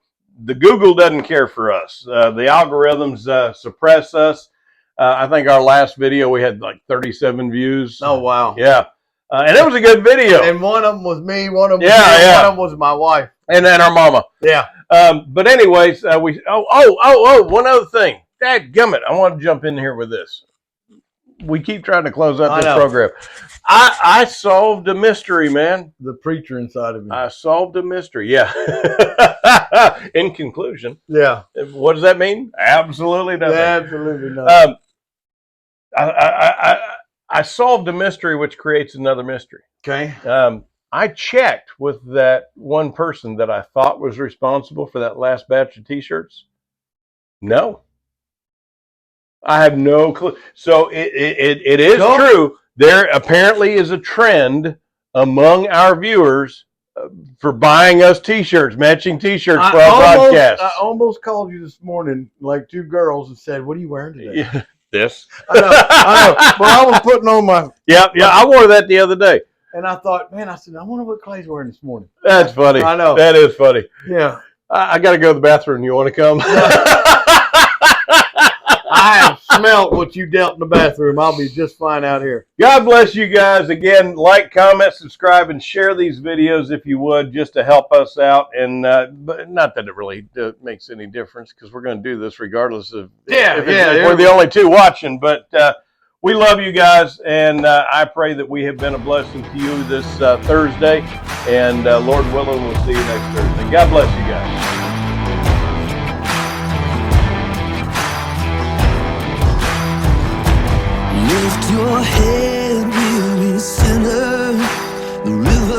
Google doesn't care for us. The algorithms suppress us. I think our last video we had like 37 views. Oh wow! Yeah, and it was a good video. And one of them was me. One of them, one of them was my wife, and then our mama. Yeah. But anyways, one other thing. Dadgummit, I want to jump in here with this. We keep trying to close out this program. I solved a mystery, man. The preacher inside of me. I solved a mystery. Yeah. In conclusion. Yeah. What does that mean? Absolutely nothing. Absolutely nothing. I solved a mystery, which creates another mystery. Okay. I checked with that one person that I thought was responsible for that last batch of T-shirts. No. I have no clue. So it is true. There apparently is a trend among our viewers for buying us T-shirts, matching T-shirts for our broadcast. I almost called you this morning, like two girls, and said, "What are you wearing today?" Yeah, this. I know. But I was putting on my... Yeah. I wore that the other day. And I thought, man, I wonder what Clay's wearing this morning. That's funny. I know. That is funny. Yeah. I got to go to the bathroom. You want to come? I have smelt what you dealt in the bathroom. I'll be just fine out here. God bless you guys. Again, like, comment, subscribe, and share these videos if you would, just to help us out. And but not that it really makes any difference, because we're going to do this regardless of if we're the only two watching. But we love you guys, and I pray that we have been a blessing to you this Thursday. And Lord willing, we'll see you next Thursday. God bless you guys.